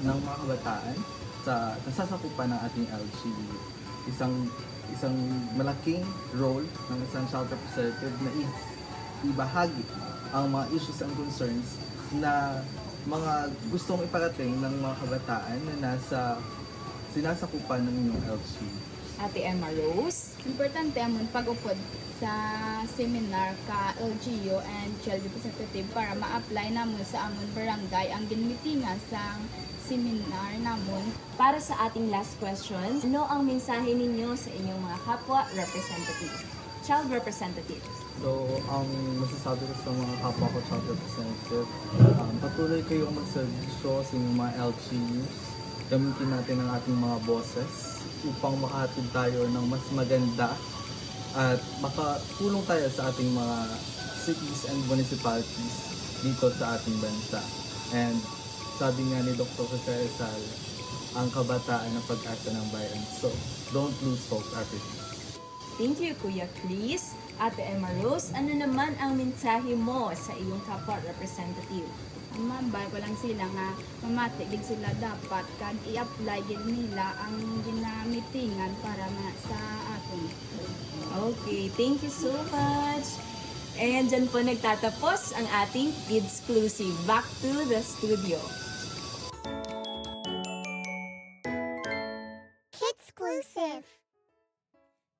ng mga kabataan sa nasasakupan ng ating LGU. Isang malaking role ng isang child representative na ibahagi ang mga issues and concerns na mga gustong iparating ng mga kabataan na sinasakupan ng inyong LGU. Ate Emma Rose? Importante amon pag-upod sa seminar ka LGU and child representative para ma-apply namon sa amon barangay ang ginmitingan sa seminar namon. Para sa ating last question, ano ang mensahe ninyo sa inyong mga kapwa representative? Child representatives. So, ang masasabi ko sa mga kapwa ko child representative, patuloy kayong magserbisyo sa inyong mga LGUs. Gamitin natin ang ating mga boses upang makahatid tayo ng mas maganda at makatulong tayo sa ating mga cities and municipalities dito sa ating bansa. And sabi nga ni Dr. Jose Rizal, ang kabataan ang pag-asa ng bayan. So, don't lose hope, everything. Thank you, Kuya Chris. Ate Emma Rose, ano naman ang mensahe mo sa iyong kapwa representative? Mambay ko lang sila nga mamati din sila dapat kag i-apply din nila ang ginamitingan para sa aton. Okay, thank you so much. And dyan po nagtatapos ang ating Kidsklusive. Back to the studio. Kidsklusive.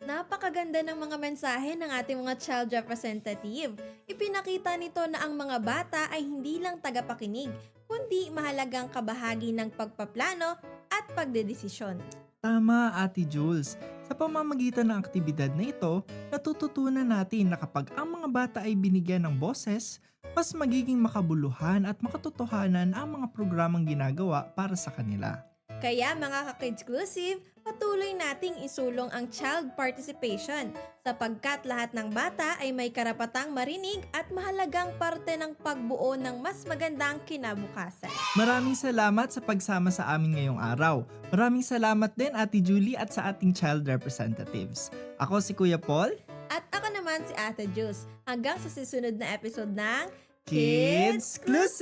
Napakaganda ng mga mensahe ng ating mga child representative. Ipinakita nito na ang mga bata ay hindi lang tagapakinig, kundi mahalagang kabahagi ng pagpaplano at pagdedesisyon. Tama, Ate Jules. Sa pamamagitan ng aktibidad na ito, natututunan natin na kapag ang mga bata ay binigyan ng boses, mas magiging makabuluhan at makatotohanan ang mga programang ginagawa para sa kanila. Kaya mga ka-Kidsklusive, patuloy nating isulong ang child participation sapagkat lahat ng bata ay may karapatang marinig at mahalagang parte ng pagbuo ng mas magandang kinabukasan. Maraming salamat sa pagsama sa amin ngayong araw. Maraming salamat din Ate Julie at sa ating child representatives. Ako si Kuya Paul. At ako naman si Ate Juice. Hanggang sa susunod na episode ng Kidsklusive!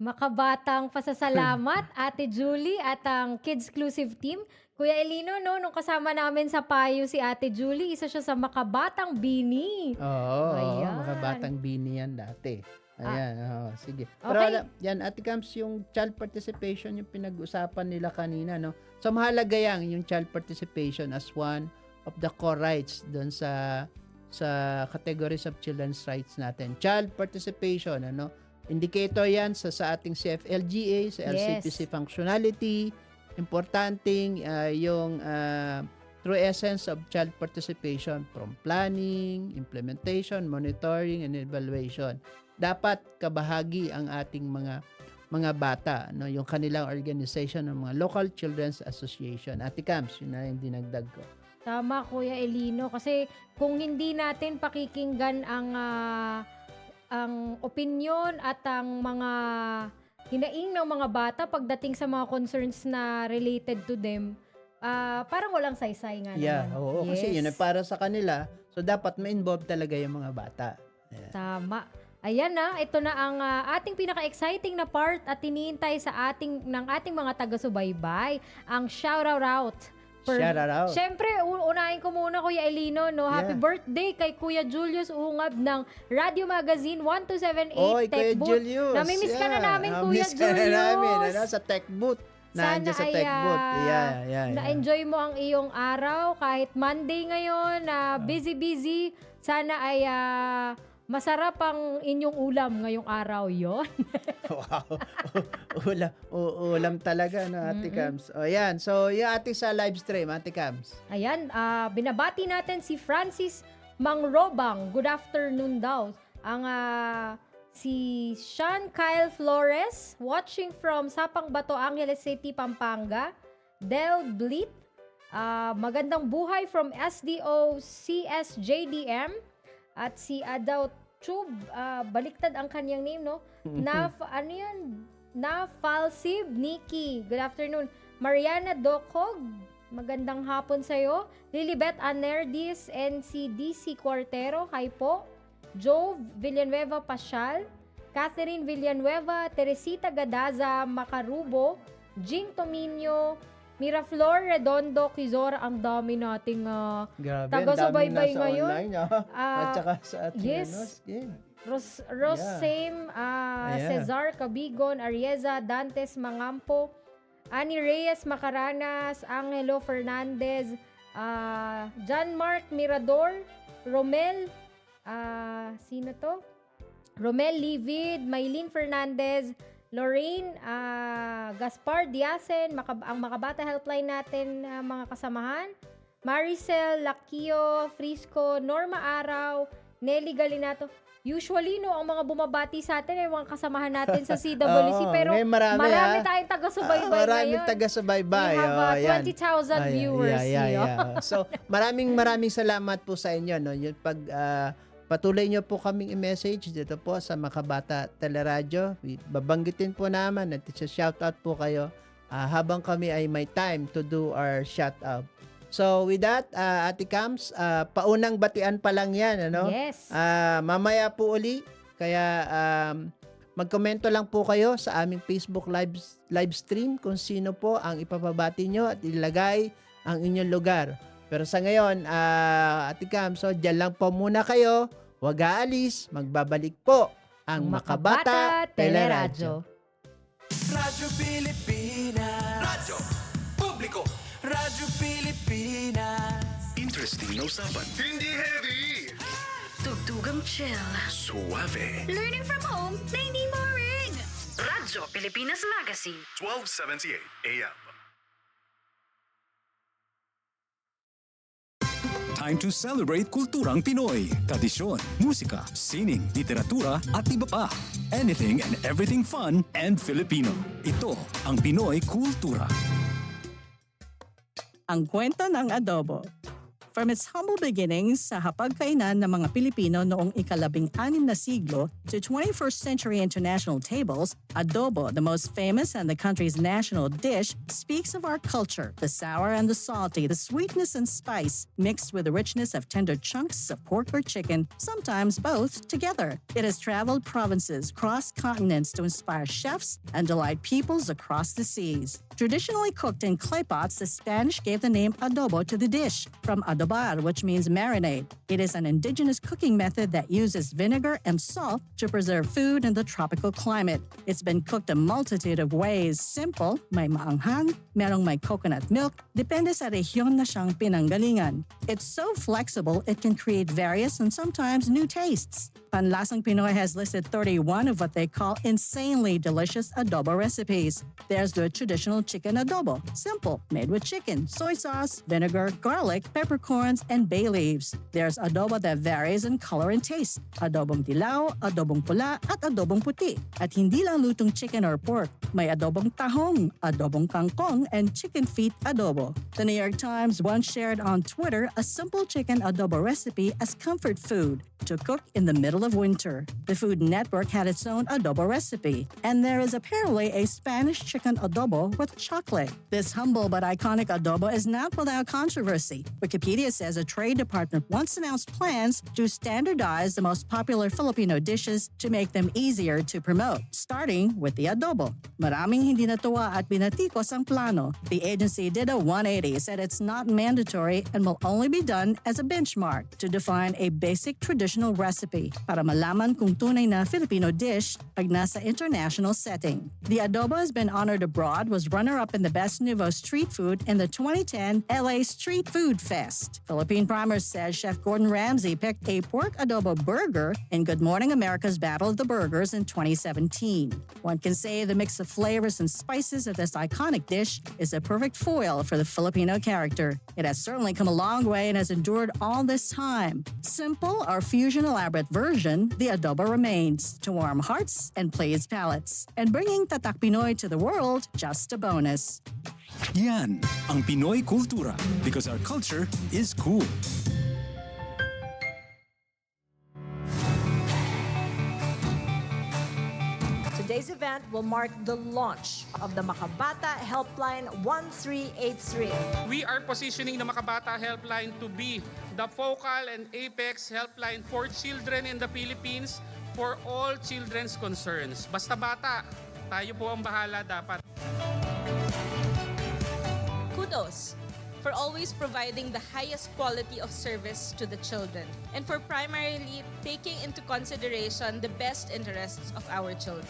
Makabatang pasasalamat, Ate Julie at ang Kidsklusive team. Kuya Elino, nung kasama namin sa payo si Ate Julie, isa siya sa Makabatang Bini. Oo, Ayan. Makabatang Bini yan dati. Ayan, sige. Pero Okay. yan, Ate Cams, yung child participation, yung pinag-usapan nila kanina, no? So, mahalaga yan, yung child participation as one of the core rights doon sa categories of children's rights natin. Child participation, indicator yan sa ating CFLGA, sa LCPC functionality, importanteng yung true essence of child participation from planning, implementation, monitoring, and evaluation. Dapat kabahagi ang ating mga bata, yung kanilang organization ng mga local children's association. Ate Cams, yun na yung dinagdag ko. Tama, Kuya Elino. Kasi kung hindi natin pakikinggan ang opinion at ang mga hinaing ng mga bata pagdating sa mga concerns na related to them, parang walang saysay nga Yeah, naman. oo. Yes. Kasi yun ay para sa kanila. So, dapat ma-involve talaga yung mga bata. Ayan. Tama. Ayan na, ito na ang ating pinaka-exciting na part at tinihintay ng ating mga taga-subaybay, ang shout-out. Shout-out. Siyempre, unahin ko muna, Kuya Elino, no? Happy birthday kay Kuya Julius Ungab ng Radio Magazine 1278 Oy, Tech Kuya Booth. Julius. Namimiss ka na namin, Kuya Namimiss ka na Julius. namin, sa Tech Booth. Nandiyan sa Tech Booth. Yeah. Na-enjoy mo ang iyong araw kahit Monday ngayon, busy-busy. Sana ay masarap ang inyong ulam ngayong araw yon. Wow. Ulam talaga, no, Ate Cams. O, yan. So, yung ating sa live stream, Ate Cams. Ayan, binabati natin si Francis Mangrobang. Good afternoon daw. Ang si Sean Kyle Flores, watching from Sapang Bato, Angeles City, Pampanga. Del Blit, magandang buhay from SDO CSJDM. At si Adaw Chub, baliktad ang kanyang name, no? Falsib Nikki. Good afternoon. Mariana Dokog, magandang hapon sa'yo. Lilibet Anerdis, NCDC Cuartero, hi po. Jove Villanueva Pasyal, Catherine Villanueva, Teresita Gadaza Macarubo, Jing Tominio, Miraflor Redondo Quizora, ang dami nating taga-subaybay ngayon. Online, at saka sa ating yes. Rosame, Yeah. Cesar Cabigon, Arieza Dantes Mangampo, Ani Reyes Macaranas, Angelo Fernandez, John Mark Mirador, Romel, sino to? Romel Livid, Maylene Fernandez, Lorraine, Gaspar Diasen, ang Makabata Helpline natin, mga kasamahan. Maricel Lakio, Frisco, Norma Araw, Nelly Galinato. Usually, no, ang mga bumabati sa atin ay mga kasamahan natin sa CWC. Pero marami tayong taga-subaybay ngayon. Maraming taga-subaybay. We have 20,000 viewers. So, maraming salamat po sa inyo. No? Yung patuloy nyo po kaming i-message dito po sa Makabata Teleradyo. Babanggitin po naman at shoutout po kayo habang kami ay may time to do our shoutout. So with that, Ate Cams, paunang batian pa lang yan. Ano? Yes. Mamaya po uli. Kaya magkomento lang po kayo sa aming Facebook live stream kung sino po ang ipapabati nyo at ilagay ang inyong lugar. Pero sa ngayon, Ate Cam, so dyan lang po muna kayo. Huwag aalis, magbabalik po ang Makabata Teleradyo. Radyo Pilipinas. Radyo Publiko. Radyo Pilipinas. Interesting na usapan. Hindi heavy. Tugtugang chill. Suave. Learning from home na hindi boring. Radyo Pilipinas Magazine. 1278 AM. Time to celebrate kulturang Pinoy. Tradisyon, musika, sining, literatura at iba pa. Anything and everything fun and Filipino. Ito ang Pinoy Kultura. Ang kwento ng adobo. From its humble beginnings sa hapagkainan ng mga Pilipino noong ika-16 na siglo to 21st century international tables, adobo, the most famous and the country's national dish, speaks of our culture, the sour and the salty, the sweetness and spice, mixed with the richness of tender chunks of pork or chicken, sometimes both together. It has traveled provinces, crossed continents to inspire chefs and delight peoples across the seas. Traditionally cooked in clay pots, the Spanish gave the name adobo to the dish, from adobar, which means marinade. It is an indigenous cooking method that uses vinegar and salt to preserve food in the tropical climate. It's been cooked a multitude of ways. Simple, may maanghang, merong may coconut milk, depende sa rehiyon na siyang pinanggalingan. It's so flexible, it can create various and sometimes new tastes. Panlasang Pinoy has listed 31 of what they call insanely delicious adobo recipes. There's the traditional chicken adobo, simple, made with chicken, soy sauce, vinegar, garlic, peppercorns, and bay leaves. There's adobo that varies in color and taste. Adobong dilaw, adobong pula, at adobong puti. At hindi lang lutong chicken or pork. May adobong tahong, adobong kangkong, and chicken feet adobo. The New York Times once shared on Twitter a simple chicken adobo recipe as comfort food to cook in the middle of winter. The Food Network had its own adobo recipe, and there is apparently a Spanish chicken adobo with chocolate. This humble but iconic adobo is not without controversy. Wikipedia says a trade department once announced plans to standardize the most popular Filipino dishes to make them easier to promote, starting with the adobo. Maraming hindi natuwa at binatikos ang plano. The agency did a 180, said it's not mandatory and will only be done as a benchmark to define a basic traditional recipe para malaman kung tunay na Filipino dish pag nasa international setting. The adobo has been honored abroad, was runner-up in the Best Nouveau Street Food in the 2010 LA Street Food Fest. Philippine Primers says Chef Gordon Ramsay picked a pork adobo burger in Good Morning America's Battle of the Burgers in 2017. One can say the mix of flavors and spices of this iconic dish is a perfect foil for the Filipino character. It has certainly come a long way and has endured all this time. Simple or fusion elaborate version, the adobo remains to warm hearts and please palates. And bringing Tatak Pinoy to the world, just a bonus. Yan ang Pinoy Kultura because our culture is cool. Today's event will mark the launch of the Makabata Helpline 1383. We are positioning the Makabata Helpline to be the focal and apex helpline for children in the Philippines for all children's concerns. Basta bata, tayo po ang bahala dapat. Kudos for always providing the highest quality of service to the children and for primarily taking into consideration the best interests of our children.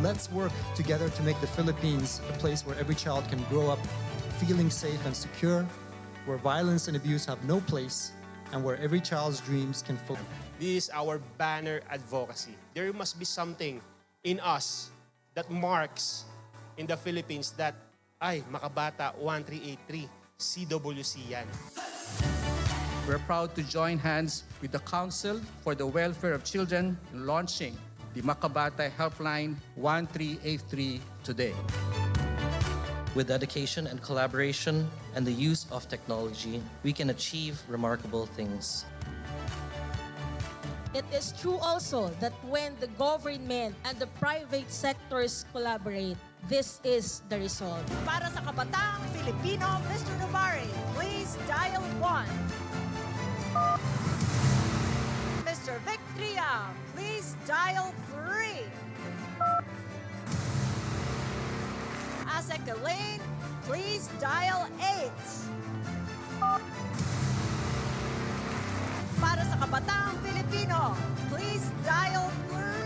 Let's work together to make the Philippines a place where every child can grow up feeling safe and secure, where violence and abuse have no place, and where every child's dreams can fulfill. This is our banner advocacy. There must be something in us that marks in the Philippines that ay, Makabata 1383, CWC yan. We're proud to join hands with the Council for the Welfare of Children in launching the Makabata Helpline 1383 today. With dedication and collaboration and the use of technology, we can achieve remarkable things. It is true also that when the government and the private sectors collaborate, this is the result. Para sa Kabataang Filipino, Mr. Navarre, please dial 1. Mr. Victria, please dial 3. Asek Elaine, please dial 8. Para sa Kabataang Filipino, please dial 3.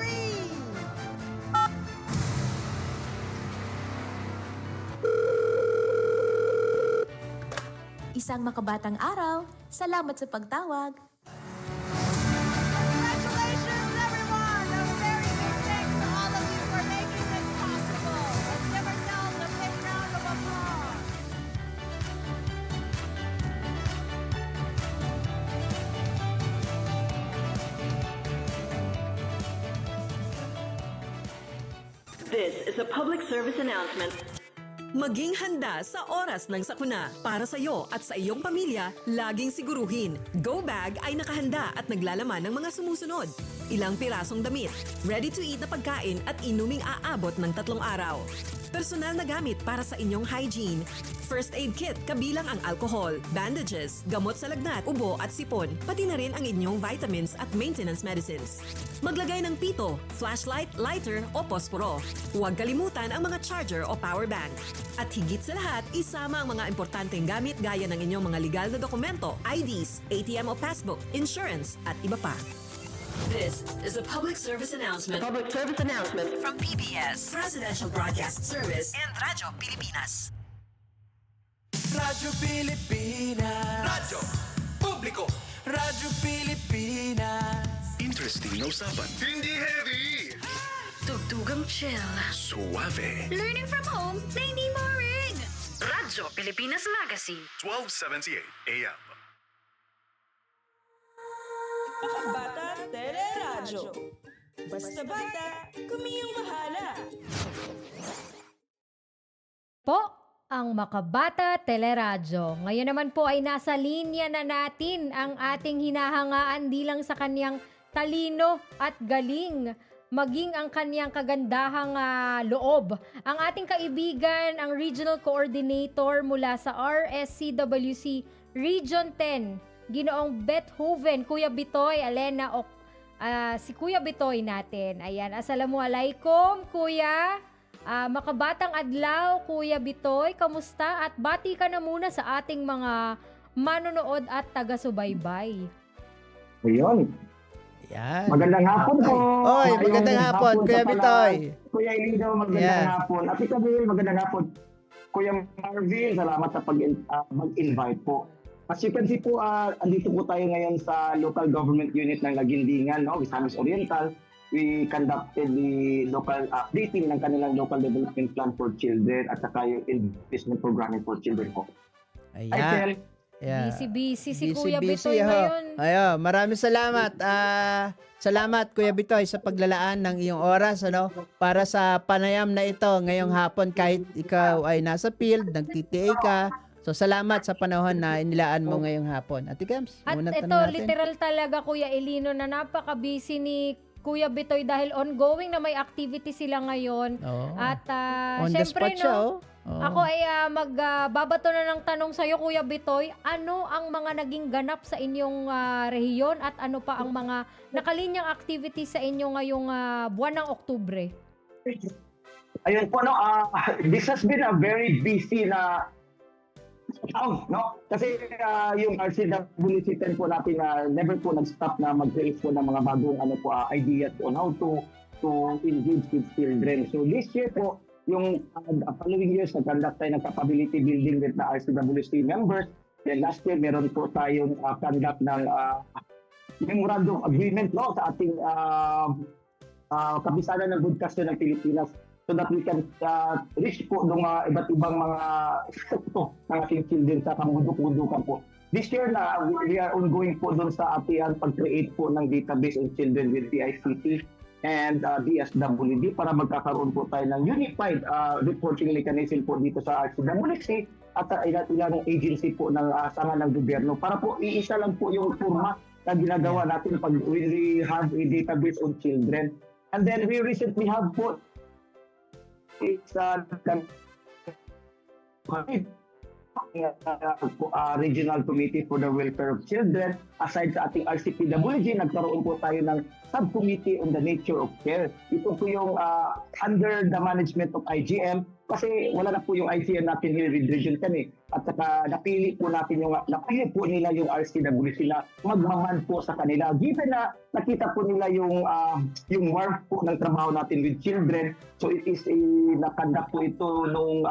Isang makabatang araw. Salamat sa pagtawag. Congratulations, everyone! A very big thanks to all of you for making this possible. Let's give ourselves a big round of applause. This is a public service announcement. Maging handa sa oras ng sakuna. Para sa iyo at sa iyong pamilya, laging siguruhin. Go Bag ay nakahanda at naglalaman ng mga sumusunod. Ilang pirasong damit, ready-to-eat na pagkain at inuming aabot ng 3 araw. Personal na gamit para sa inyong hygiene. First aid kit kabilang ang alcohol, bandages, gamot sa lagnat, ubo at sipon, pati na rin ang inyong vitamins at maintenance medicines. Maglagay ng pito, flashlight, lighter o posporo. Huwag kalimutan ang mga charger o power bank. At higit sa lahat, isama ang mga importanteng gamit gaya ng inyong mga legal na dokumento, IDs, ATM o passbook, insurance at iba pa. This is a public service announcement. Public service announcement From PBS, Presidential Broadcast Service and Radyo Pilipinas. Radyo Pilipinas. Radyo Publiko. Radyo Pilipinas. Interesting na usapan. Hindi heavy. Tugtugang chill. Suave. Learning from home na hindi boring. Radyo Pilipinas Magazine. 1278 AM. Makabata Teleradyo. Basta bata, kami ang bahala. Po, ang Makabata Teleradyo. Ngayon naman po ay nasa linya na natin ang ating hinahangaan di lang sa kanyang talino at galing, maging ang kanyang kagandahang loob. Ang ating kaibigan, ang Regional Coordinator mula sa RSCWC Region 10, Ginoong Bethoven, Kuya Bitoy, Alena, si Kuya Bitoy natin. Ayan, assalamualaikum, Kuya. Makabatang adlaw, Kuya Bitoy. Kamusta? At bati ka na muna sa ating mga manonood at taga-subaybay. Ayun. Yan. Magandang hapon po. Oy, magandang hapon, Kuya Bitoy. Kuya Elido, magandang hapon. At ikaw, magandang hapon. Kuya Marvin, salamat sa mag-invite po. As you can see po, andito po tayo ngayon sa local government unit ng Lagindingan, no? Misamis Oriental. We conducted the local updating ng kanilang local development plan for children at saka yung investment programming for children po. Ayan. Yeah. Busy si Kuya Bitoy ngayon. Ayun, maraming salamat. Salamat Kuya Bitoy sa paglalaan ng iyong oras para sa panayam na ito ngayong hapon kahit ikaw ay nasa field, nag-TTA ka. So salamat sa panahon na inilaan mo ngayong hapon. Ate Gams, at ito literal talaga Kuya Elino na napaka-busy ni Kuya Bitoy dahil ongoing na may activity sila ngayon. At syempre ako ay magbabato na ng tanong sa iyo Kuya Bitoy, ano ang mga naging ganap sa inyong rehiyon at ano pa ang mga nakalinyang activity sa inyo ngayong buwan ng Oktubre? Ayun po this has been a very busy na kasi yung RCWC 10 po natin never po nag-stop na mag-create po ng mga bagong ideas on how to engage with children. So this year po, yung following years, nag-conduct tayo ng capability building with the RCWC members. Then last year, meron po tayong conduct ng memorandum agreement sa ating kapisanan ng broadcaster ng Pilipinas so that we can reach po ng iba't ibang mga sekto ng ating children sa kamundok-mundukan po. This year we are ongoing po doon sa ating pag-create po ng database on children with DICT and DSWD para magkakaroon po tayo ng unified reporting mechanism po dito sa RCWC at ilang agency po ng sanga ng gobyerno para po iisa lang po yung forma na ginagawa natin pag we have a database on children. And then we recently have po Regional Committee for the Welfare of Children. Aside sa ating RCPWG, nagkaroon po tayo ng Subcommittee on the Nature of Care. Ito po yung under the management of IGM kasi wala na po yung ICM natin here in Region 10 At saka napili po nila yung RCWC na magmaman po sa kanila. Given na nakita po nila yung work po ng trabaho natin with children, so it is na-conduct po ito nung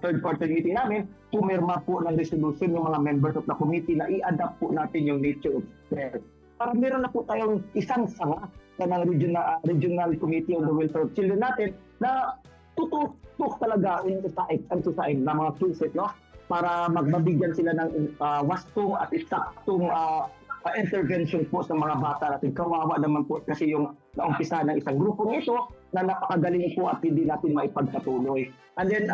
third quarter meeting namin, pumirma po ng resolution yung mga members of the committee na i-adapt po natin yung nature of care. Para meron na po tayong isang sanga ng Regional Committee on the Welfare of Children natin na tutok talaga ang society na mga cases, para magbabigyan sila ng wastong at eksaktong intervention po sa mga bata natin. Kawawa naman po kasi yung naumpisa ng isang grupong ito na napakagaling po at hindi natin maipagpatuloy. And then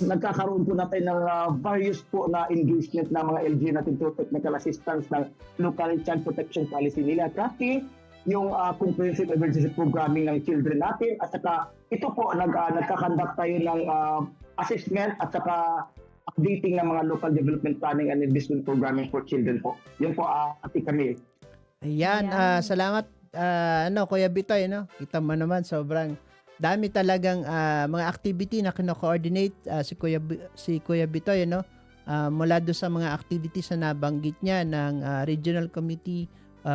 nagkakaroon po natin ng various po na engagement ng mga LG natin through technical assistance ng local child protection policy nila. Kasi yung comprehensive emergency programming ng children natin at saka ito po nagkakandak tayo ng assessment at saka updating ng mga local development planning and investment programming for children po. Yun po Ate Camille. Ayan, salamat Kuya Bitoy, no? Kita mo naman sobrang dami talagang mga activity na kino-coordinate si Kuya Bitoy, no? Mula do sa mga activities na nabanggit niya ng Regional Committee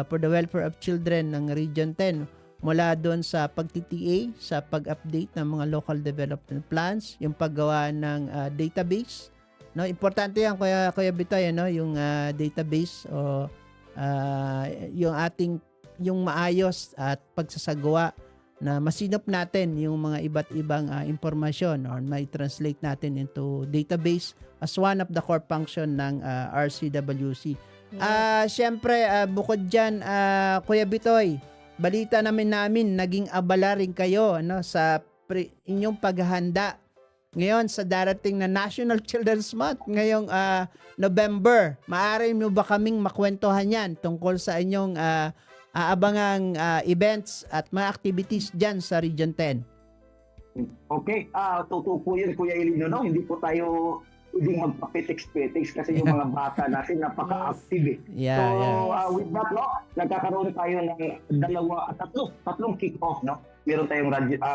for the Welfare of Children ng Region 10, mula doon sa pag-TTA, sa pag-update ng mga local development plans, yung paggawa ng database. No, importante yan Kuya Bitoy, no, yung database o yung maayos at pagsasagawa na masinop natin yung mga iba't ibang impormasyon or may translate natin into database as one of the core function ng RCWC. Siyempre bukod diyan Kuya Bitoy, balita namin naging abala rin kayo sa inyong paghahanda ngayon sa darating na National Children's Month ngayong November. Maaari mo ba kaming makwentuhan yan tungkol sa inyong aabangang events at mga activities dyan sa Region 10? Okay, totoo po yun Kuya Elino, no? Hindi po tayo pwedeng magpapetiks-petiks kasi yung mga bata natin napaka-active. With that, no, nagkakaroon tayo ng tatlong kick-off, no? Meron tayong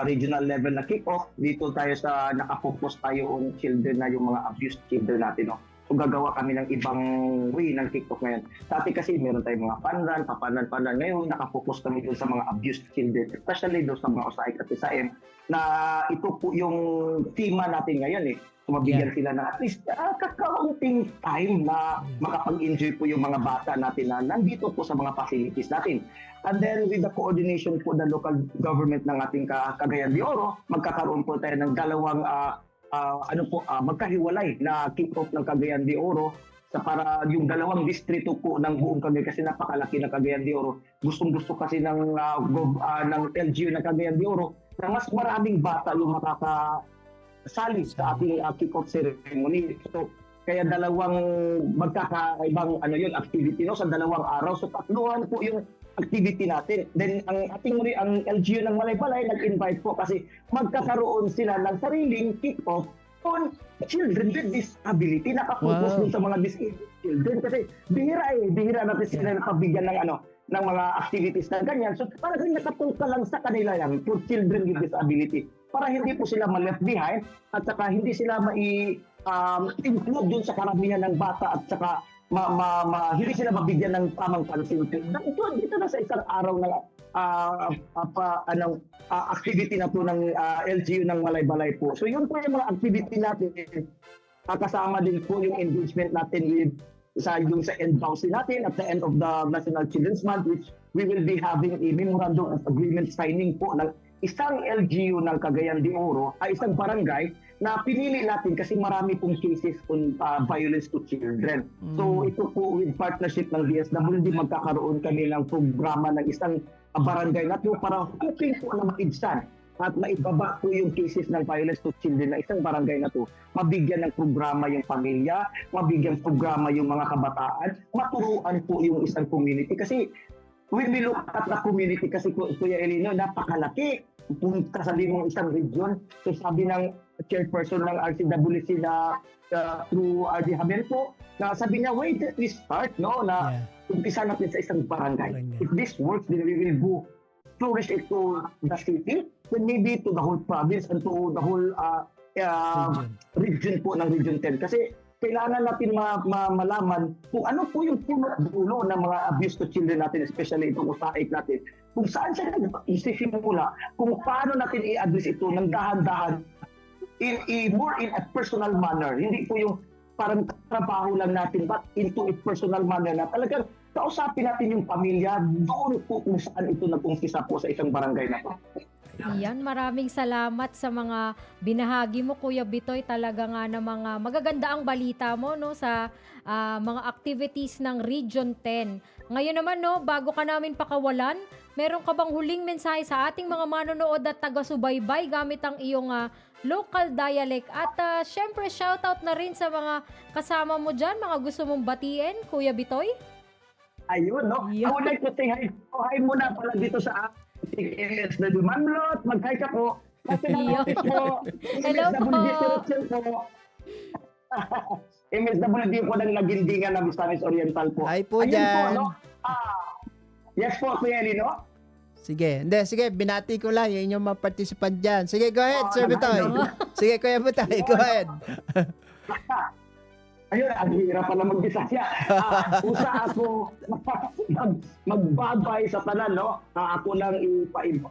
regional level na kick-off. Dito tayo sa nakafocus tayo on children na yung mga abused children natin, no? So gagawa kami ng ibang way ng kick-off ngayon. Dati kasi meron tayong mga papanan. Ngayon nakafocus kami doon sa mga abused children, especially doon sa mga USAID at SIM, na ito po yung tema natin ngayon eh. So mabigyan sila na at least kakaunting time na makapag-enjoy po yung mga bata natin na nandito po sa mga facilities natin. And then with the coordination po ng local government ng ating Cagayan de Oro, magkakaroon po tayo ng dalawang magkahiwalay na kick-off ng Cagayan de Oro para yung dalawang distrito po ng buong Cagayan, kasi napakalaki ng Cagayan de Oro. Gustong-gusto kasi ng LGU ng Cagayan de Oro na mas maraming bata yung makakasali sa ating kick-off ceremony. So kaya dalawang magkakaibang activity sa dalawang araw. So tatluhan po yung activity natin. Then ang LGU ng Malaybalay nag-invite po kasi magkakaroon sila ng sariling kick-off on children with disability. Nakapokus din sa mga disabled children kasi bihira natin sila napabigyan ng mga activities na ganyan. So parang nakatungka lang sa kanila yan for children with disability para hindi po sila ma-left behind at saka hindi sila include dun sa karamihan ng bata at saka hindi sila mabigyan ng tamang pansin. Dito na sa isang araw na activity na po ng LGU ng Malaybalay po. So yun po yung mga activity natin. Kasama din po yung engagement natin with sa end council natin at the end of the National Children's Month, which we will be having a memorandum of agreement signing po ng isang LGU ng Cagayan de Oro, isang barangay na pinili natin kasi marami pong cases on violence to children. So ito po with partnership ng DSWD, magkakaroon kami ng programa ng isang barangay na ito para hoping po na maibsan at maibaba po yung cases ng violence to children na isang barangay na ito. Mabigyan ng programa yung pamilya, mabigyan programa yung mga kabataan, maturuan po yung isang community. Kasi when we look at the community, kasi Kuya Elino, napakalaki. Punta sa limang isang region. So sabi ng chairperson ng RCWC na through RD Hamel po, na sabi niya, wait, let me start, no? Na umpisa natin sa isang barangay. If this works, then we will flourish it to the city, then maybe to the whole province and to the whole region po ng Region 10. Kasi kailangan natin malaman kung ano po yung dulo ng mga abuse to children natin, especially itong USAID natin. Kung saan siya nagsisimula, kung paano natin i-address ito ng dahan-dahan, more in a personal manner. Hindi po yung parang trabaho lang natin, but into a personal manner na talagang kausapin natin yung pamilya doon po kung saan ito nag-umpisa po sa isang barangay na po. Yan, maraming salamat sa mga binahagi mo, Kuya Bitoy. Talaga nga na mga magaganda ang balita mo, no, sa mga activities ng Region 10. Ngayon naman, no, bago ka namin pakawalan, meron ka bang huling mensahe sa ating mga manonood at taga-subaybay gamit ang iyong local dialect? At syempre, shoutout na rin sa mga kasama mo dyan, mga gusto mong batiin, Kuya Bitoy? Ayun, no? I would like to say hi. Hi muna pala dito sa MSW Manlot. Mag-hi ka po. Kasi na-notice ko. Hello po. MSWD po ng Nagindingan ng Misamis Oriental po. Hi po Ayun dyan. Po, no? Yes po, Kuya Eli, no? Sige, sige, binati ko lang yung inyong mga participant dyan. Sige, go ahead, Sir Bitoy. Sige, Kuya Bitoy, go ahead. Ayun, ang hirap pala mag-Bisaya. Usa ako magbabay sa tanan, no? Ako lang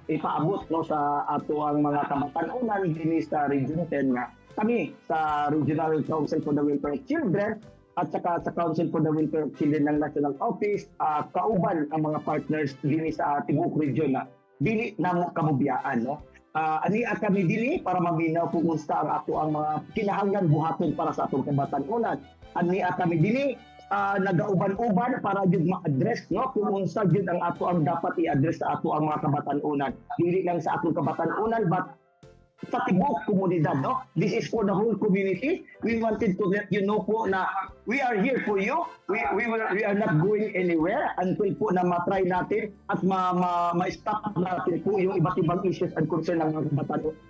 ipaabot, no, sa ato ang mga kamatanunan din sa Region 10 nga. Kami sa Regional Council for the Welfare of Children at saka sa Council for the Welfare of Children ng National Office, kauban ang mga partners din sa Tibok Region na dili na kamubiyaan, no? Ani kami dili para maminaw kung unsa ang ato ang mga kinahanglan buhaton para sa atong kabatanunan. Ani kami dili nagauban-uban para jud ma-address, no, kung unsa jud ang ato ang dapat i-address sa ato ang mga kabatanunan. Dili lang sa atong kabatanunan but sa tibok komunidad, no? This is for the whole community. We wanted to let you know po na we are here for you. We are not going anywhere until po na matry natin at ma-stop natin po yung iba't ibang issues and concern ng mga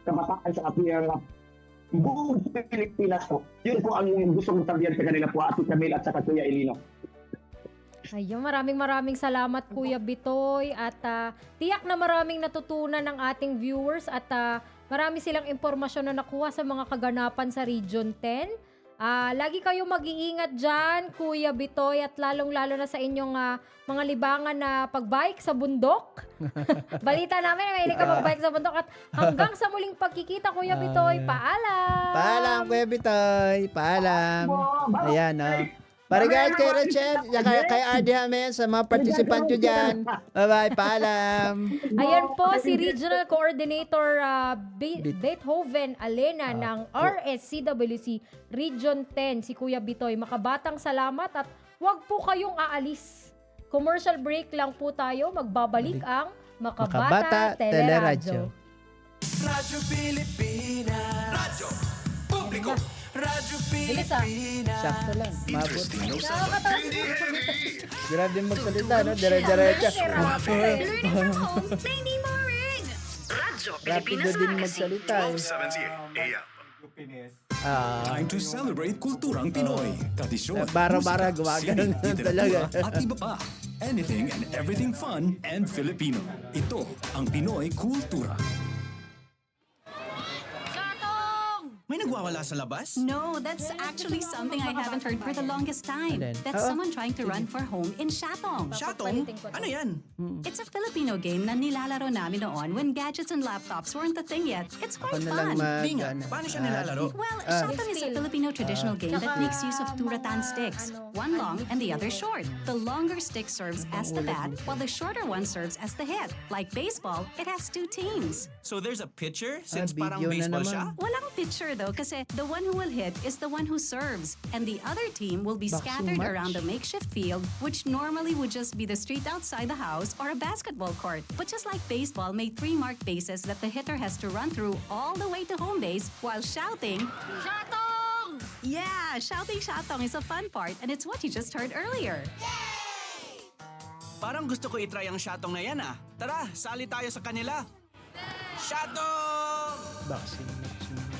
kabataan sa ating buong Pilipinas po. Yun po ang gusto kong sabihan sa kanila po, Ate Camille at saka Kuya Elino. Ayun, maraming salamat, Kuya Bitoy. At tiyak na maraming natutunan ng ating viewers at marami silang impormasyon na nakuha sa mga kaganapan sa Region 10. Lagi kayo mag-iingat dyan, Kuya Bitoy, at lalong-lalo na sa inyong mga libangan na pagbike sa bundok. Balita namin, may ka magbike sa bundok. At hanggang sa muling pagkikita, Kuya Bitoy, paalam! Paalam, Kuya Bitoy. Paalam. Ayan, no? Parigard kay Rachel, kay RD Hamen, sa mga participant nyo dyan. Bye-bye, paalam. Ayan po si Regional Coordinator Beethoven Alena ng RSCWC Region 10, si Kuya Bitoy. Makabatang salamat at huwag po kayong aalis. Commercial break lang po tayo. Magbabalik ang Makabata Teleradyo. Radyo Pilipinas. Radyo Publiko. Radyo Pilipinas. Sakto lang. Mabot. Hindi heavy. Grabe magsalita, no? Dire-diretso. Learning from home, Tiny Moring. Radyo Rapido Pilipinas din Magazine. magsalita. 1278 AM. Time to celebrate kulturang Pinoy. Tradisyon, Bara-bara, musika, gumagano sining, talaga. literatura, at iba pa. Anything and everything fun and Filipino. Ito ang Pinoy Kultura. May nagwawala sa labas? No, that's actually something I haven't heard for the longest time. That's someone trying to run for home in Shatong. Shatong? Ano yan? It's a Filipino game na nilalaro namin noon when gadgets and laptops weren't a thing yet. It's quite fun. Di nga, paano siya nilalaro? Well, Shatong is a Filipino traditional game that makes use of two rattan sticks. One long and the other short. The longer stick serves as the bat, while the shorter one serves as the hit. Like baseball, it has two teams. So there's a pitcher since parang video na baseball naman. siya? Walang pitcher though, kasi the one who will hit is the one who serves, and the other team will be Boxing scattered match? around the makeshift field, which normally would just be the street outside the house or a basketball court. But just like baseball made 3 marked bases that the hitter has to run through all the way to home base while shouting, Shatong! Yeah, shouting Shatong is a fun part, and it's what you just heard earlier. Parang gusto ko itry ang Shatong na yan ah. Tara, sali tayo sa kanila. Shatong! Boxing match.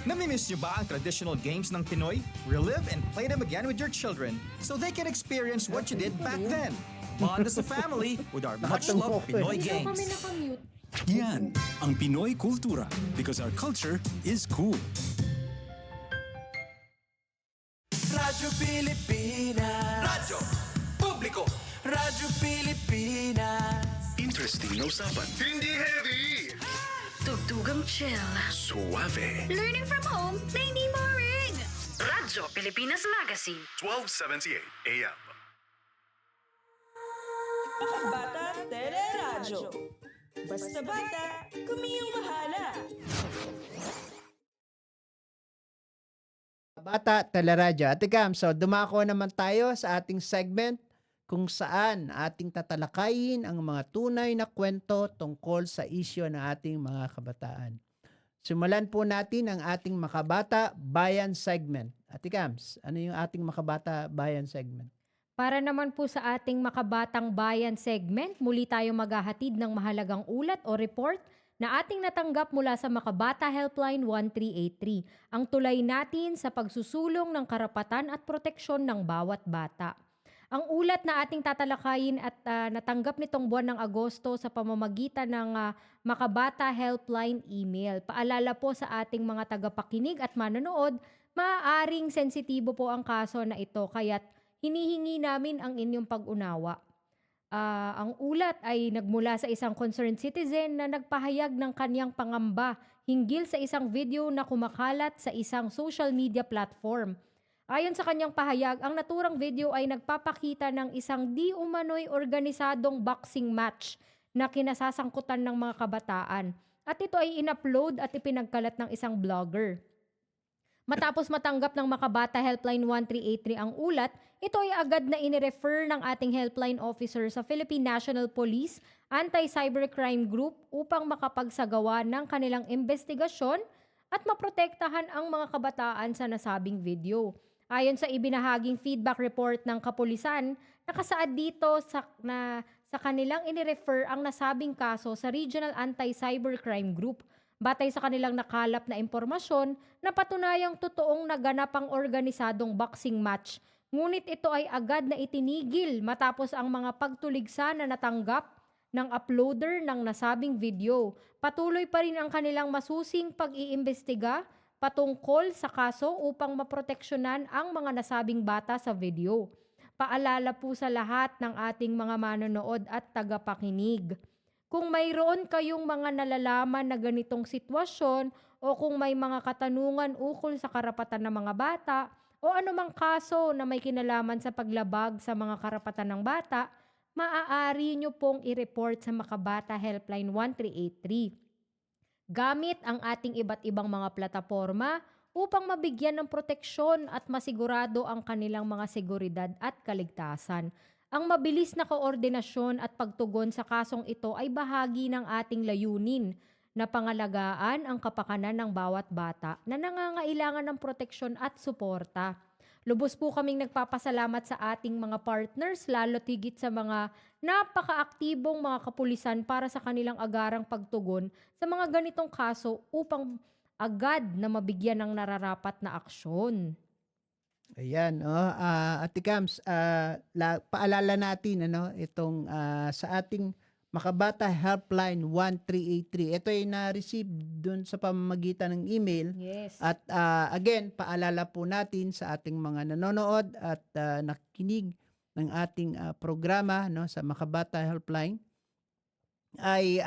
Namimiss niyo ba ang traditional games ng Pinoy? Relive and play them again with your children so they can experience what you did back then. Bond as a family with our much-loved Pinoy games. Yan ang Pinoy Kultura because our culture is cool. Radyo Pilipinas. Radyo Publiko. Radyo Pilipinas. Interesting na usapan. Hindi heavy. Tugtugang chill. Suave. Learning from home, Tiny Moring. Radyo Pilipinas Magazine. 1278 AM. Makabata Teleradyo. Basta bata, kami ang bahala. Bata Teleradyo. Ate Cam, so dumako naman tayo sa ating segment kung saan ating tatalakayin ang mga tunay na kwento tungkol sa isyo ng ating mga kabataan. Simulan po natin ang ating Makabata Bayan segment. Ate Cams, ano yung ating Makabata Bayan segment? Para naman po sa ating Makabatang Bayan segment, muli tayo maghahatid ng mahalagang ulat o report na ating natanggap mula sa Makabata Helpline 1383, ang tulay natin sa pagsusulong ng karapatan at proteksyon ng bawat bata. Ang ulat na ating tatalakayin at natanggap nitong buwan ng Agosto sa pamamagitan ng Makabata Helpline email. Paalala po sa ating mga tagapakinig at manonood, maaaring sensitibo po ang kaso na ito kaya't hinihingi namin ang inyong pag-unawa. Ang ulat ay nagmula sa isang concerned citizen na nagpahayag ng kanyang pangamba hinggil sa isang video na kumakalat sa isang social media platform. Ayon sa kanyang pahayag, ang naturang video ay nagpapakita ng isang di umano'y organisadong boxing match na kinasasangkutan ng mga kabataan. At ito ay in-upload at ipinagkalat ng isang blogger. Matapos matanggap ng Makabata Helpline 1383 ang ulat, ito ay agad na inirefer ng ating helpline officer sa Philippine National Police Anti-Cybercrime Group upang makapagsagawa ng kanilang investigasyon at maprotektahan ang mga kabataan sa nasabing video. Ayon sa ibinahaging feedback report ng kapulisan, nakasaad dito sa kanilang inirefer ang nasabing kaso sa Regional Anti-Cybercrime Group. Batay sa kanilang nakalap na impormasyon, napatunayang totoong naganap ang organisadong boxing match. Ngunit ito ay agad na itinigil matapos ang mga pagtuligsa na natanggap ng uploader ng nasabing video. Patuloy pa rin ang kanilang masusing pag-iimbestiga patungkol sa kaso upang maproteksyonan ang mga nasabing bata sa video. Paalala po sa lahat ng ating mga manonood at tagapakinig. Kung mayroon kayong mga nalalaman na ganitong sitwasyon o kung may mga katanungan ukol sa karapatan ng mga bata o anumang kaso na may kinalaman sa paglabag sa mga karapatan ng bata, maaari nyo pong i-report sa Makabata Helpline 1383. Gamit ang ating iba't ibang mga plataforma upang mabigyan ng proteksyon at masigurado ang kanilang mga seguridad at kaligtasan. Ang mabilis na koordinasyon at pagtugon sa kasong ito ay bahagi ng ating layunin na pangalagaan ang kapakanan ng bawat bata na nangangailangan ng proteksyon at suporta. Lubos po kaming nagpapasalamat sa ating mga partners, lalo tigit sa mga napakaaktibong mga kapulisan para sa kanilang agarang pagtugon sa mga ganitong kaso upang agad na mabigyan ng nararapat na aksyon. Ayan, Ate Cams, paalala natin itong sa ating Makabata Helpline 1383. Ito ay na-receive dun sa pamamagitan ng email. Yes. At again, paalala po natin sa ating mga nanonood at nakikinig ng ating programa sa Makabata Helpline ay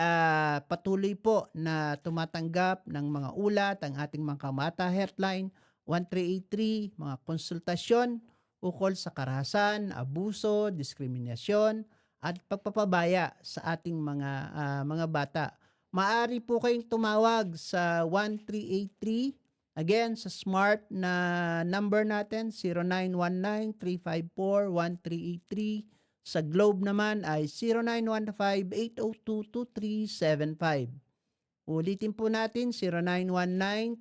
patuloy po na tumatanggap ng mga ulat ang ating Makabata Helpline 1383, mga konsultasyon ukol sa karahasan, abuso, diskriminasyon, at pagpapabaya sa ating mga bata. Maaari po kayong tumawag sa 1383. Again, sa smart na number natin, 0919-354-1383. Sa Globe naman ay 0915-802-2375. Ulitin po natin,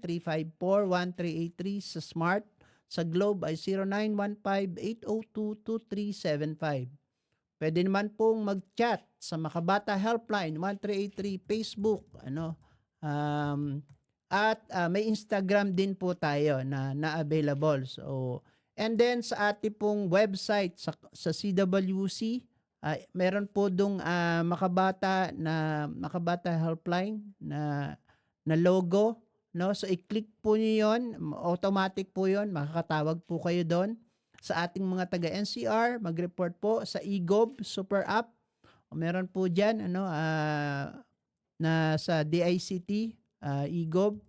0919-354-1383 sa Smart. Sa Globe ay 0915-802-2375. Pwede naman pong mag-chat sa Makabata Helpline 1383 Facebook. At may Instagram din po tayo na available. So, and then sa ating pong website sa CWC, meron po dong Makabata Helpline na logo, no? So i-click po niyo 'yon, automatic po 'yon, makakatawag po kayo doon. Sa ating mga taga NCR, mag-report po sa eGov Super App. Meron po diyan na sa DICT eGov.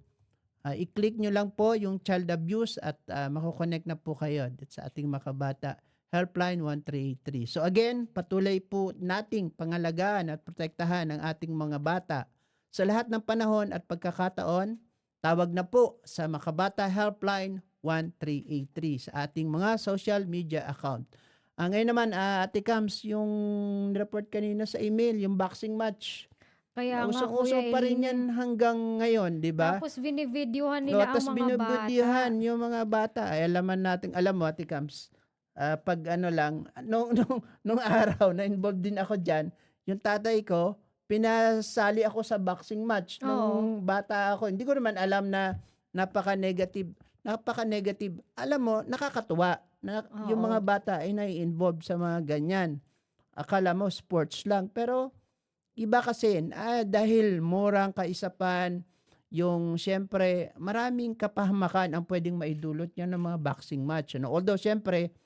I-click nyo lang po yung child abuse at mako-connect na po kayo sa ating Makabata Helpline 1383. So again, patuloy po nating pangalagaan at protektahan ang ating mga bata. Sa lahat ng panahon at pagkakataon, tawag na po sa Makabata Helpline 1383 sa ating mga social media account. Ngayon naman, Ate Cams, yung report kanina sa email, yung boxing match. Kaya nga, Usong-uso Kuya pa rin Elino. yan hanggang ngayon, di ba? Tapos binivideohan nila ang Tapos mga bata. binubudyohan yung mga bata. Ay, alam mo, Ate Cams, pag ano lang, nung araw na involved din ako dyan, yung tatay ko, pinasali ako sa boxing match nung bata ako. Hindi ko naman alam na napaka-negative. Alam mo, nakakatuwa na yung mga bata ay nai-involve sa mga ganyan. Akala mo sports lang. Pero iba kasi, dahil murang kaisapan, yung syempre, maraming kapahamakan ang pwedeng maidulot niya ng mga boxing match. Although syempre,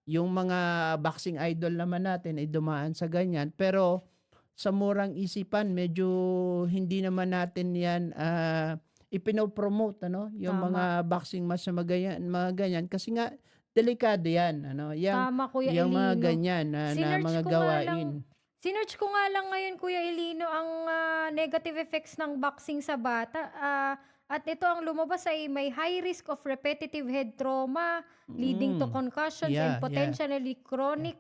yung mga boxing idol naman natin ay dumaan sa ganyan. Pero sa murang isipan, medyo hindi naman natin yan ipinopromote yung Tama. mga boxing match na mga ganyan kasi nga delikado yan Tama, Kuya yung mga Elino. ganyan na mga gawain. Sinearch ko nga lang ngayon, Kuya Elino, ang negative effects ng boxing sa bata. At ito ang lumabas ay may high risk of repetitive head trauma leading to concussions and potentially chronic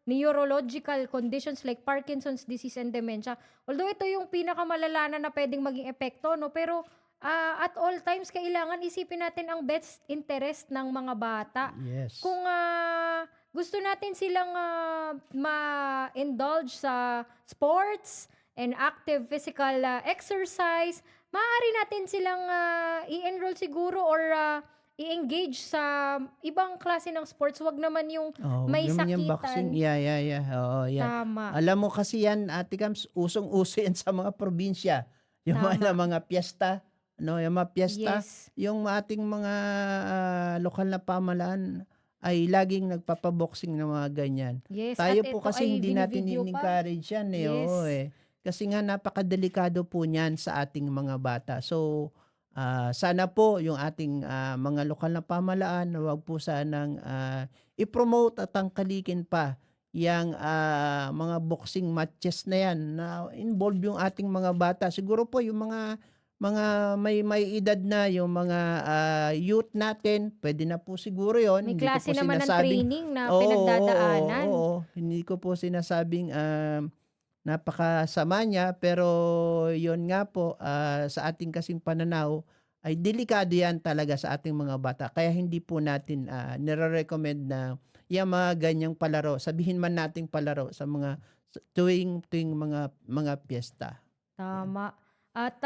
neurological conditions like Parkinson's disease and dementia. Although ito yung pinakamalala na pwedeng maging epekto, no? Pero at all times, kailangan isipin natin ang best interest ng mga bata. Yes. Kung gusto natin silang ma-indulge sa sports and active physical exercise, maaari natin silang i-enroll siguro or i-engage sa ibang klase ng sports. Wag naman yung may yung sakitan. boxing. Oo, yan. Tama. Alam mo kasi yan, Ate Cams, usong-uso yan sa mga probinsya. Yung mga piyesta, yung mga piyesta, Yes. yung ating mga lokal na pamalaan ay laging nagpapaboxing ng mga ganyan. Yes, Tayo at po ito kasi ay hindi natin binivideo pa. in-encourage yan. Yes. Oo, Kasi nga napakadelikado po niyan sa ating mga bata. So, sana po yung ating mga lokal na pamalaan, wag po sanang i-promote at tangkalikin pa yung mga boxing matches na yan na involve yung ating mga bata. Siguro po yung mga may edad na, yung mga youth natin, pwede na po siguro yon. May klase naman ng training na pinagdadaanan. Oo. Hindi ko po sinasabing napakasama niya, pero yon nga po, sa ating kasing pananaw, ay delikado yan talaga sa ating mga bata. Kaya hindi po natin nire-recommend na yung mga ganyang palaro, sabihin man nating palaro sa mga tuwing mga piyesta. Tama. At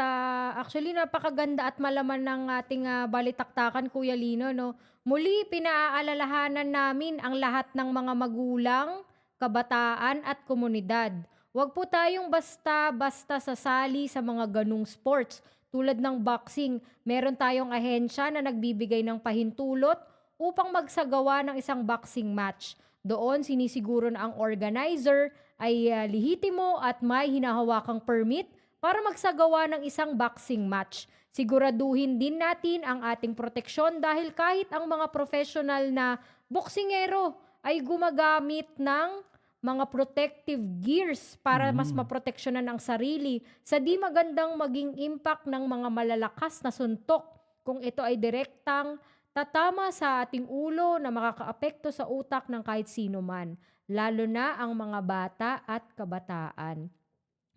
actually, napakaganda at malaman ng ating balitaktakan, Kuya Lino, no? Muli, pinaalalahanan namin ang lahat ng mga magulang, kabataan at komunidad. Huwag po tayong basta-basta sasali sa mga ganung sports. Tulad ng boxing, meron tayong ahensya na nagbibigay ng pahintulot upang magsagawa ng isang boxing match. Doon, sinisiguro na ang organizer ay lihitimo at may hinahawakang permit para magsagawa ng isang boxing match. Siguraduhin din natin ang ating proteksyon dahil kahit ang mga professional na boksingero ay gumagamit ng mga protective gears para mas maproteksyonan ang sarili sa di magandang maging impact ng mga malalakas na suntok kung ito ay direktang tatama sa ating ulo na makakaapekto sa utak ng kahit sino man, lalo na ang mga bata at kabataan.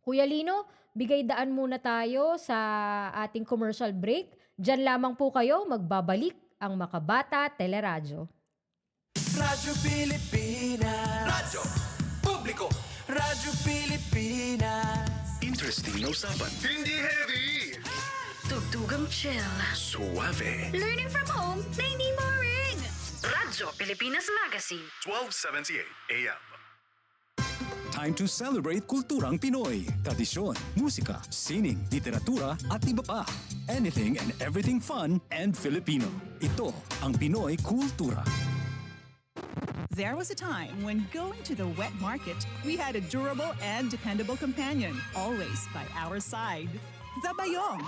Kuya Lino, bigay daan muna tayo sa ating commercial break. Diyan lamang po kayo, magbabalik ang Makabata Teleradyo. Radyo Pilipinas. Radyo Publiko. Radyo Pilipinas. Interesting na usapan. Hindi heavy. Tugtugang chill. Suave. Learning from home na hindi boring. Radyo Pilipinas Magazine. 1278 AM. Time to celebrate kulturang Pinoy. Tradisyon, musika, sining, literatura at iba pa. Anything and everything fun and Filipino. Ito ang Pinoy Kultura. There was a time when going to the wet market, we had a durable and dependable companion, always by our side. The Bayong.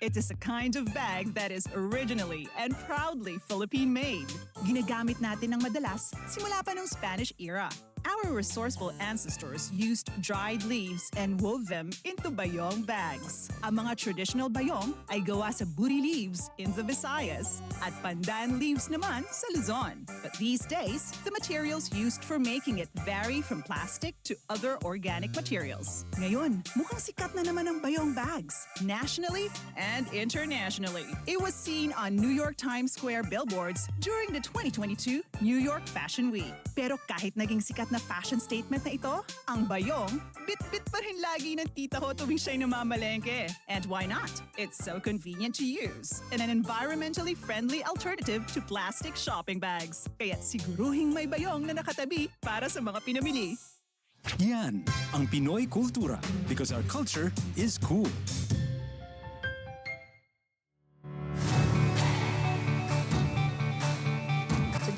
It is a kind of bag that is originally and proudly Philippine-made. Ginagamit natin ng madalas simula pa ng Spanish era. Our resourceful ancestors used dried leaves and wove them into bayong bags. Ang mga traditional bayong ay gawa sa buri leaves in the Visayas at pandan leaves naman sa Luzon. But these days, the materials used for making it vary from plastic to other organic materials. Ngayon, mukhang sikat na naman ang bayong bags, nationally and internationally. It was seen on New York Times Square billboards during the 2022 New York Fashion Week. Pero kahit naging sikat na fashion statement na ito, ang bayong, bit-bit pa rin lagi ng tita ko tuwing siya'y namamalengke. And why not? It's so convenient to use and an environmentally friendly alternative to plastic shopping bags. Kaya't siguruhing may bayong na nakatabi para sa mga pinamili. Yan ang Pinoy kultura because our culture is cool.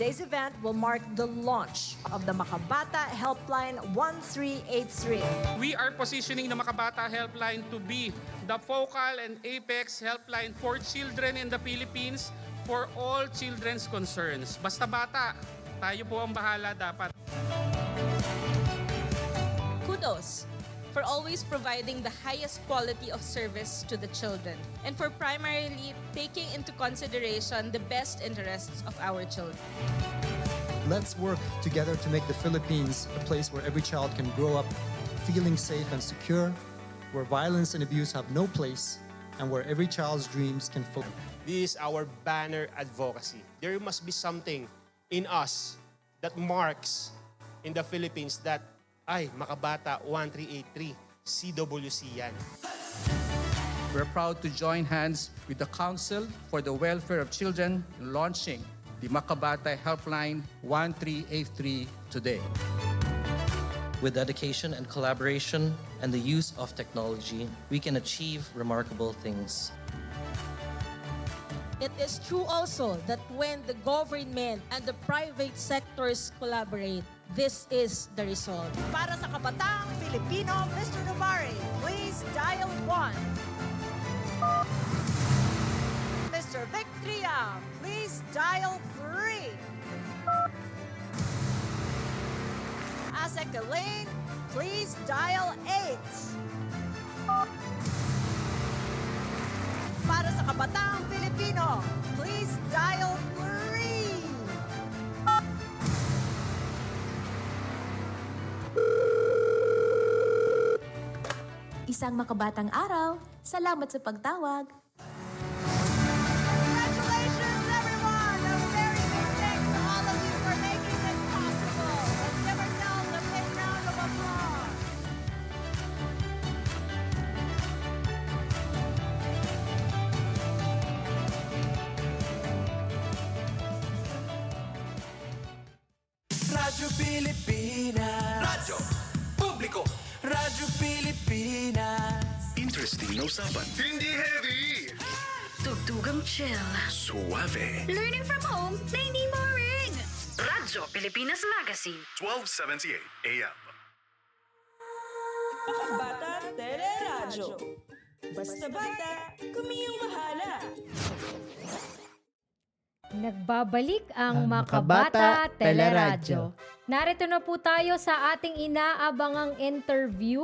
Today's event will mark the launch of the Makabata Helpline 1383. We are positioning the Makabata Helpline to be the focal and apex helpline for children in the Philippines for all children's concerns. Basta bata, tayo po ang bahala dapat. Kudos for always providing the highest quality of service to the children and for primarily taking into consideration the best interests of our children. Let's work together to make the Philippines a place where every child can grow up feeling safe and secure, where violence and abuse have no place, and where every child's dreams can fulfill. This is our banner advocacy. There must be something in us that marks in the Philippines that ay, Makabata 1383, CWC yan. We're proud to join hands with the Council for the Welfare of Children in launching the Makabata Helpline 1383 today. With dedication and collaboration and the use of technology, we can achieve remarkable things. It is true also that when the government and the private sectors collaborate, this is the result. Para sa Kabataang Filipino, Mr. Navarre, please dial 1. Mr. Victria, please dial 3. Asek Elaine, please dial 8. Para sa Kabataang Filipino, please dial 3. Isang makabatang araw, salamat sa pagtawag. Congratulations, everyone! A very big thanks to all of you for making this possible. Let's give ourselves a big round of applause. Radyo Pilipinas. Radyo Publiko. Radyo Pilipinas. Interesting na usapan. Hindi heavy. Tugtugang chill. Suave. Learning from home na hindi boring. Radyo Pilipinas Magazine. 1278 AM. Makabata Teleradyo. Basta bata, kami ang bahala. Nagbabalik ang Makabata Makabata Teleradyo. Narito na po tayo sa ating inaabangang interview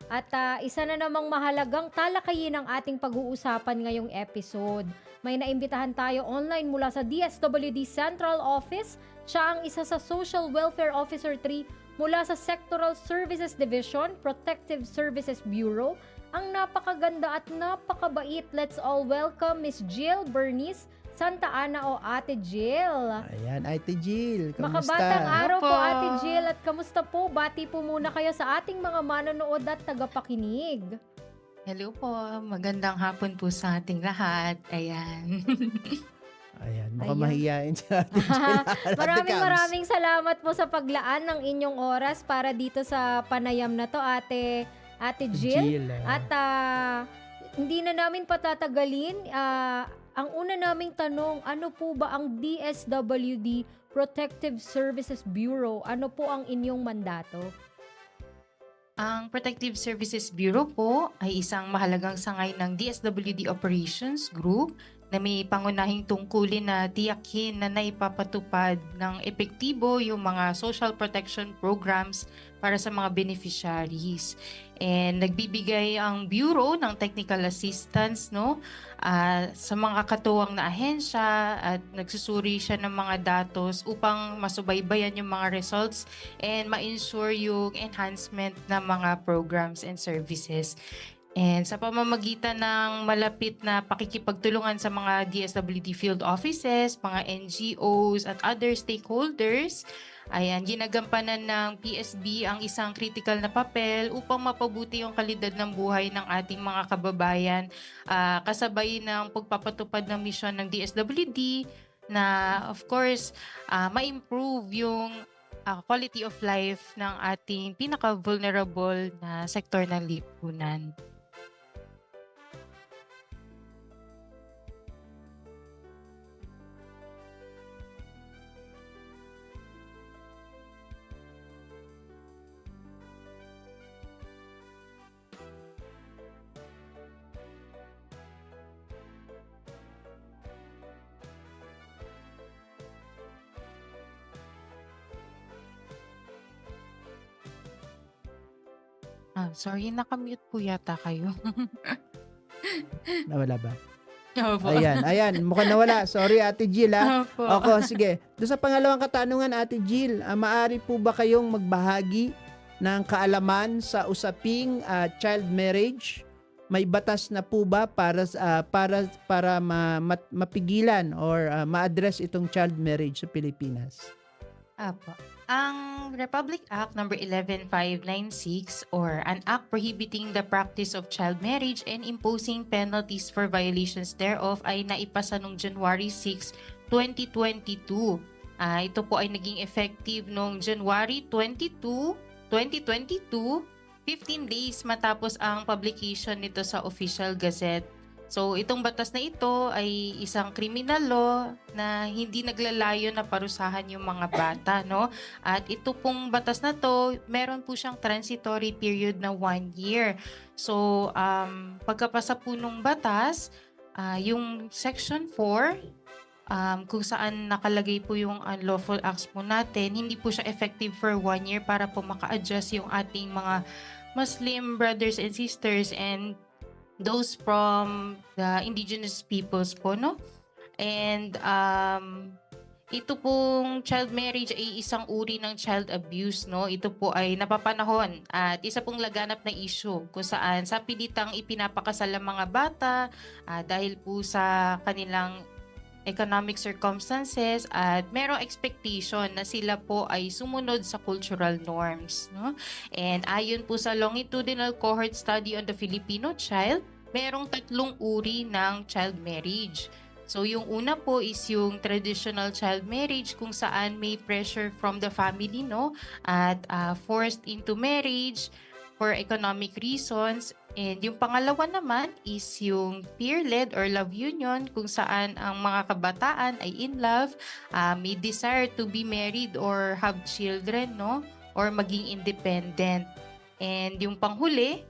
at isa na namang mahalagang talakayin ng ating pag-uusapan ngayong episode. May naimbitahan tayo online mula sa DSWD Central Office. Siya ang isa sa Social Welfare Officer 3 mula sa Sectoral Services Division, Protective Services Bureau. Ang napakaganda at napakabait. Let's all welcome Miss Jill Bernice Santa Ana o Ate Jill. Ayan, Ate Jill, kamusta? Makabatang araw po, Ate Jill. At kamusta po? Bati po muna kayo sa ating mga manonood at tagapakinig. Hello po. Magandang hapon po sa ating lahat. Ayan. Ayan, mukhang mahihayin si Ate Jill. Maraming salamat po sa paglaan ng inyong oras para dito sa panayam na to, Ate Jill. At hindi na namin patatagalin. Ang una naming tanong, ano po ba ang DSWD Protective Services Bureau? Ano po ang inyong mandato? Ang Protective Services Bureau po ay isang mahalagang sangay ng DSWD Operations Group na may pangunahing tungkulin na tiyakin na naipapatupad ng epektibo yung mga social protection programs para sa mga beneficiaries. And nagbibigay ang Bureau ng technical assistance sa mga katuwang na ahensya at nagsusuri siya ng mga datos upang masubaybayan yung mga results and ma-ensure yung enhancement ng mga programs and services. And sa pamamagitan ng malapit na pakikipagtulungan sa mga DSWD field offices, mga NGOs at other stakeholders, ayan, ginagampanan ng PSB ang isang critical na papel upang mapabuti yung kalidad ng buhay ng ating mga kababayan, kasabay ng pagpapatupad ng misyon ng DSWD na of course ma-improve yung quality of life ng ating pinaka-vulnerable na sektor ng lipunan. Sorry, nakamute po yata kayo. Nawala ba? Opo. Ayan. Mukhang nawala. Sorry, Ate Jill, Opo. Ako, sige. Doon sa pangalawang katanungan, Ate Jill, maaari po ba kayong magbahagi ng kaalaman sa usaping child marriage? May batas na po ba para mapigilan or ma-address itong child marriage sa Pilipinas? Apo. Ang Republic Act No. 11596 or an act prohibiting the practice of child marriage and imposing penalties for violations thereof ay naipasa noong January 6, 2022. Ito po ay naging effective noong January 22, 2022, 15 days matapos ang publication nito sa Official Gazette. So, itong batas na ito ay isang criminal law na hindi naglalayo na parusahan yung mga bata, At ito pong batas na to, meron po siyang transitory period na 1 year. So, pagkapasa po nung batas, yung Section 4, kung saan nakalagay po yung unlawful acts po natin, hindi po siya effective for 1 year para po maka-adjust yung ating mga Muslim brothers and sisters and those from the indigenous peoples po, And ito pong child marriage ay isang uri ng child abuse, Ito po ay napapanahon at isa pong laganap na issue kung saan sa pilitang ipinapakasal ang mga bata dahil po sa kanilang economic circumstances at merong expectation na sila po ay sumunod sa cultural norms. And ayon po sa longitudinal cohort study on the Filipino child, merong 3 uri ng child marriage. So yung una po is yung traditional child marriage kung saan may pressure from the family at forced into marriage for economic reasons. And yung pangalawa naman is yung peer-led or love union kung saan ang mga kabataan ay in love, may desire to be married or have children, or maging independent. And yung panghuli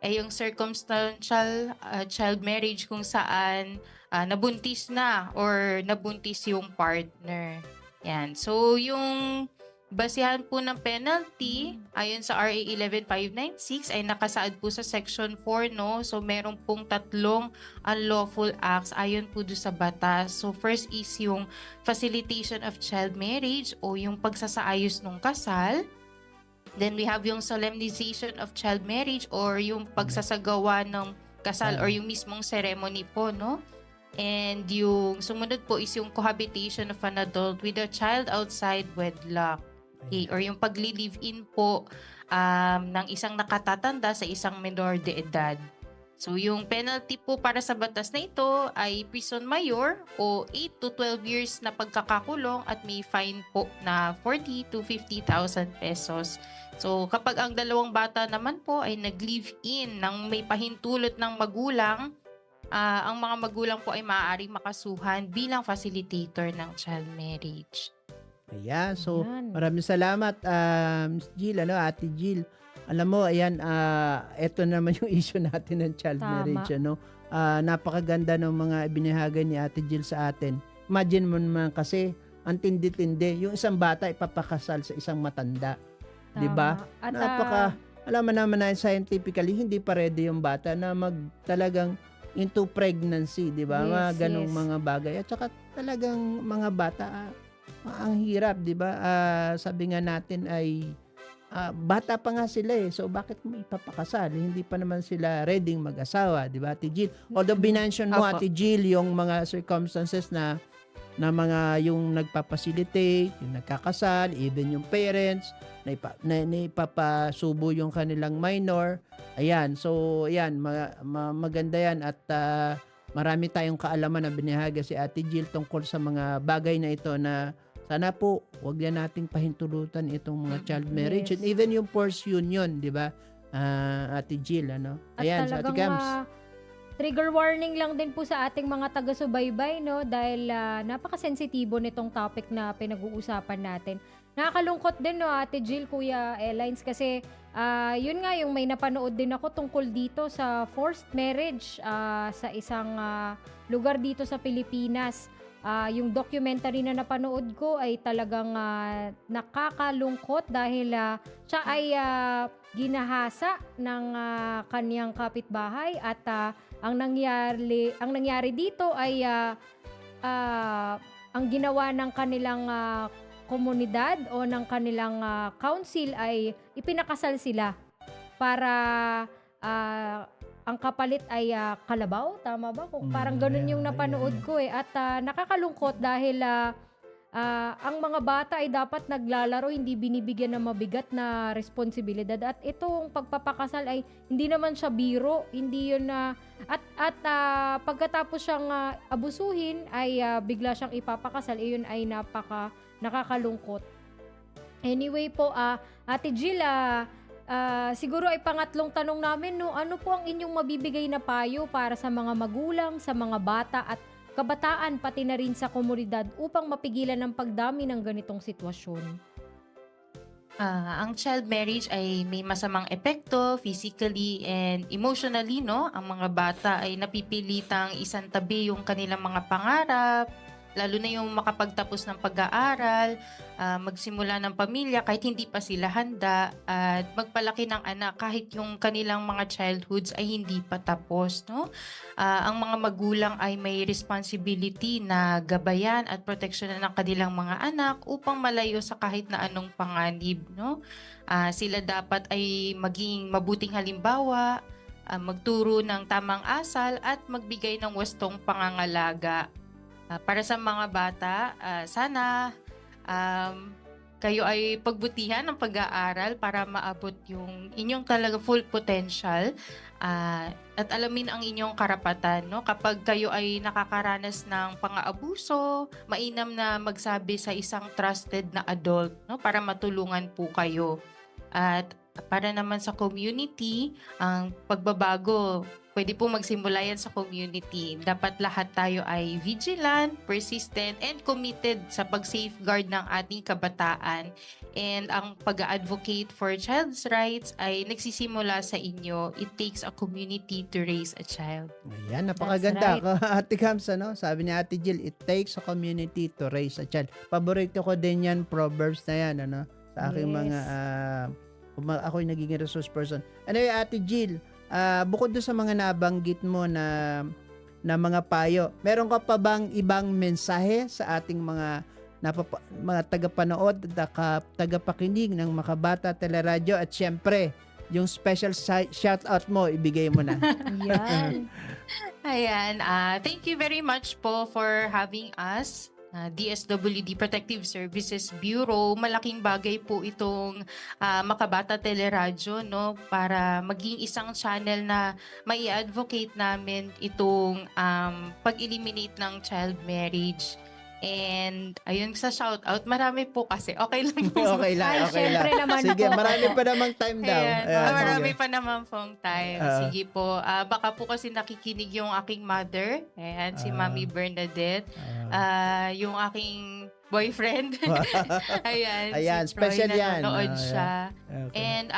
ay yung circumstantial child marriage kung saan nabuntis na or nabuntis yung partner. Yan. So yung basihan po ng penalty, ayon sa RA 11596 ay nakasaad po sa Section 4, So meron pong 3 unlawful acts ayon po do sa batas. So first is yung facilitation of child marriage o yung pagsasaayos ng kasal. Then we have yung solemnization of child marriage or yung pagsasagawa ng kasal or yung mismong ceremony po, And yung sumunod po is yung cohabitation of an adult with a child outside wedlock. Okay, or yung pagli-live-in po ng isang nakatatanda sa isang menor de edad. So yung penalty po para sa batas na ito ay prison mayor o 8 to 12 years na pagkakakulong at may fine po na 40 to 50,000 pesos. So kapag ang dalawang bata naman po ay nag-live-in ng may pahintulot ng magulang, ang mga magulang po ay maaaring makasuhan bilang facilitator ng child marriage. Ayan, so maraming salamat Miss Jill, Ate Jill. Alam mo, ayan, eto naman yung issue natin ng child Tama. marriage. Ano? Napakaganda ng mga ibinahagay ni Ate Jill sa atin. Imagine mo naman kasi, ang tindi-tindi, yung isang bata ipapakasal sa isang matanda. Di ba? At Alam mo naman na scientifically, hindi pa ready yung bata na talagang into pregnancy, di ba? Yes, Mga ganong yes. mga bagay. At saka talagang mga bata, ang hirap, di ba? Sabi nga natin ay, bata pa nga sila eh. So, bakit mo ipapakasal? Hindi pa naman sila ready mag-asawa, di ba, Ate Jill? Although binansion mo, Opo. Ate Jill, yung mga circumstances na mga yung nagpapacilitate, yung nagkakasal, even yung parents, na ipapasubo yung kanilang minor. Ayan, so ayan, maganda yan at marami tayong kaalaman na binihaga si Ate Jill tungkol sa mga bagay na ito na sana po, wag yan nating pahintulutan itong mga child marriage and even yung forced union, di ba? Ate Jill, ano? At Ayan, so Ate talagang Gams. trigger warning lang din po sa ating mga taga-subaybay, no? Dahil napakasensitibo nitong topic na pinag-uusapan natin. Nakakalungkot din, no, Ate Jill, Kuya Lines, kasi yun nga, yung may napanood din ako tungkol dito sa forced marriage sa isang lugar dito sa Pilipinas. Yung documentary na napanood ko ay talagang nakakalungkot dahil siya ay ginahasa ng kaniyang kapitbahay at ang nangyari dito ay ang ginawa ng kanilang komunidad o ng kanilang council ay ipinakasal sila para ang kapalit ay kalabaw, tama ba? Parang ganun yung napanood ko eh. At nakakalungkot dahil ang mga bata ay dapat naglalaro, hindi binibigyan ng mabigat na responsibilidad. At itong pagpapakasal ay hindi naman siya biro, hindi yun at pagkatapos siyang abusuhin ay bigla siyang ipapakasal, yun ay nakakalungkot. Anyway po, Ate Jill, siguro ay pangatlong tanong namin, no, ano po ang inyong mabibigay na payo para sa mga magulang, sa mga bata at kabataan, pati na rin sa komunidad upang mapigilan ang pagdami ng ganitong sitwasyon? Ang child marriage ay may masamang epekto physically and emotionally, no? Ang mga bata ay napipilitang isantabi yung kanilang mga pangarap, lalo na yung makapagtapos ng pag-aaral, magsimula ng pamilya kahit hindi pa sila handa, at magpalaki ng anak kahit yung kanilang mga childhoods ay hindi pa tapos, no? Ang mga magulang ay may responsibility na gabayan at proteksyonan ng kanilang mga anak upang malayo sa kahit na anong panganib, no? Sila dapat ay maging mabuting halimbawa, magturo ng tamang asal at magbigay ng wastong pangangalaga. Para sa mga bata, sana kayo ay pagbutihan ng pag-aaral para maabot yung inyong talaga full potential at alamin ang inyong karapatan, no? Kapag kayo ay nakakaranas ng pang-aabuso, mainam na magsabi sa isang trusted na adult, no? Para matulungan po kayo. At para naman sa community, ang pagbabago, pwede po magsimula yan sa community. Dapat lahat tayo ay vigilant, persistent, and committed sa pag-safeguard ng ating kabataan. And ang pag-advocate for child's rights ay nagsisimula sa inyo. It takes a community to raise a child. Ayan, napakaganda. That's Ate Gams, ano? Sabi ni Ate Jill, it takes a community to raise a child. Paborito ko din yan, Proverbs na yan, ano? Sa aking Yes. mga, ako'y naging resource person. Anyway, Ate Jill, bukod doon sa mga nabanggit mo na mga payo, meron ka pa bang ibang mensahe sa ating mga tagapanood at tagapakinig ng Makabata Teleradyo at syempre, yung special shoutout mo, ibigay mo na. Yan. Ayan, thank you very much po for having us. DSWD Protective Services Bureau. Malaking bagay po itong Makabata Teleradyo, no, para maging isang channel na mai-advocate namin itong pag-eliminate ng child marriage. And ayun, sa shoutout, marami po kasi. Okay lang po. Okay lang, Ay, okay syempre lang. naman Sige, po. marami pa namang time daw. Ayan, Ayan, marami sige. pa naman pong time. Sige po. Baka po kasi nakikinig yung aking mother. Ayan, si Mami Bernadette. Yung aking boyfriend. Ayan, Ayan, si Troy, special yan. nanonood Oh, siya. okay. And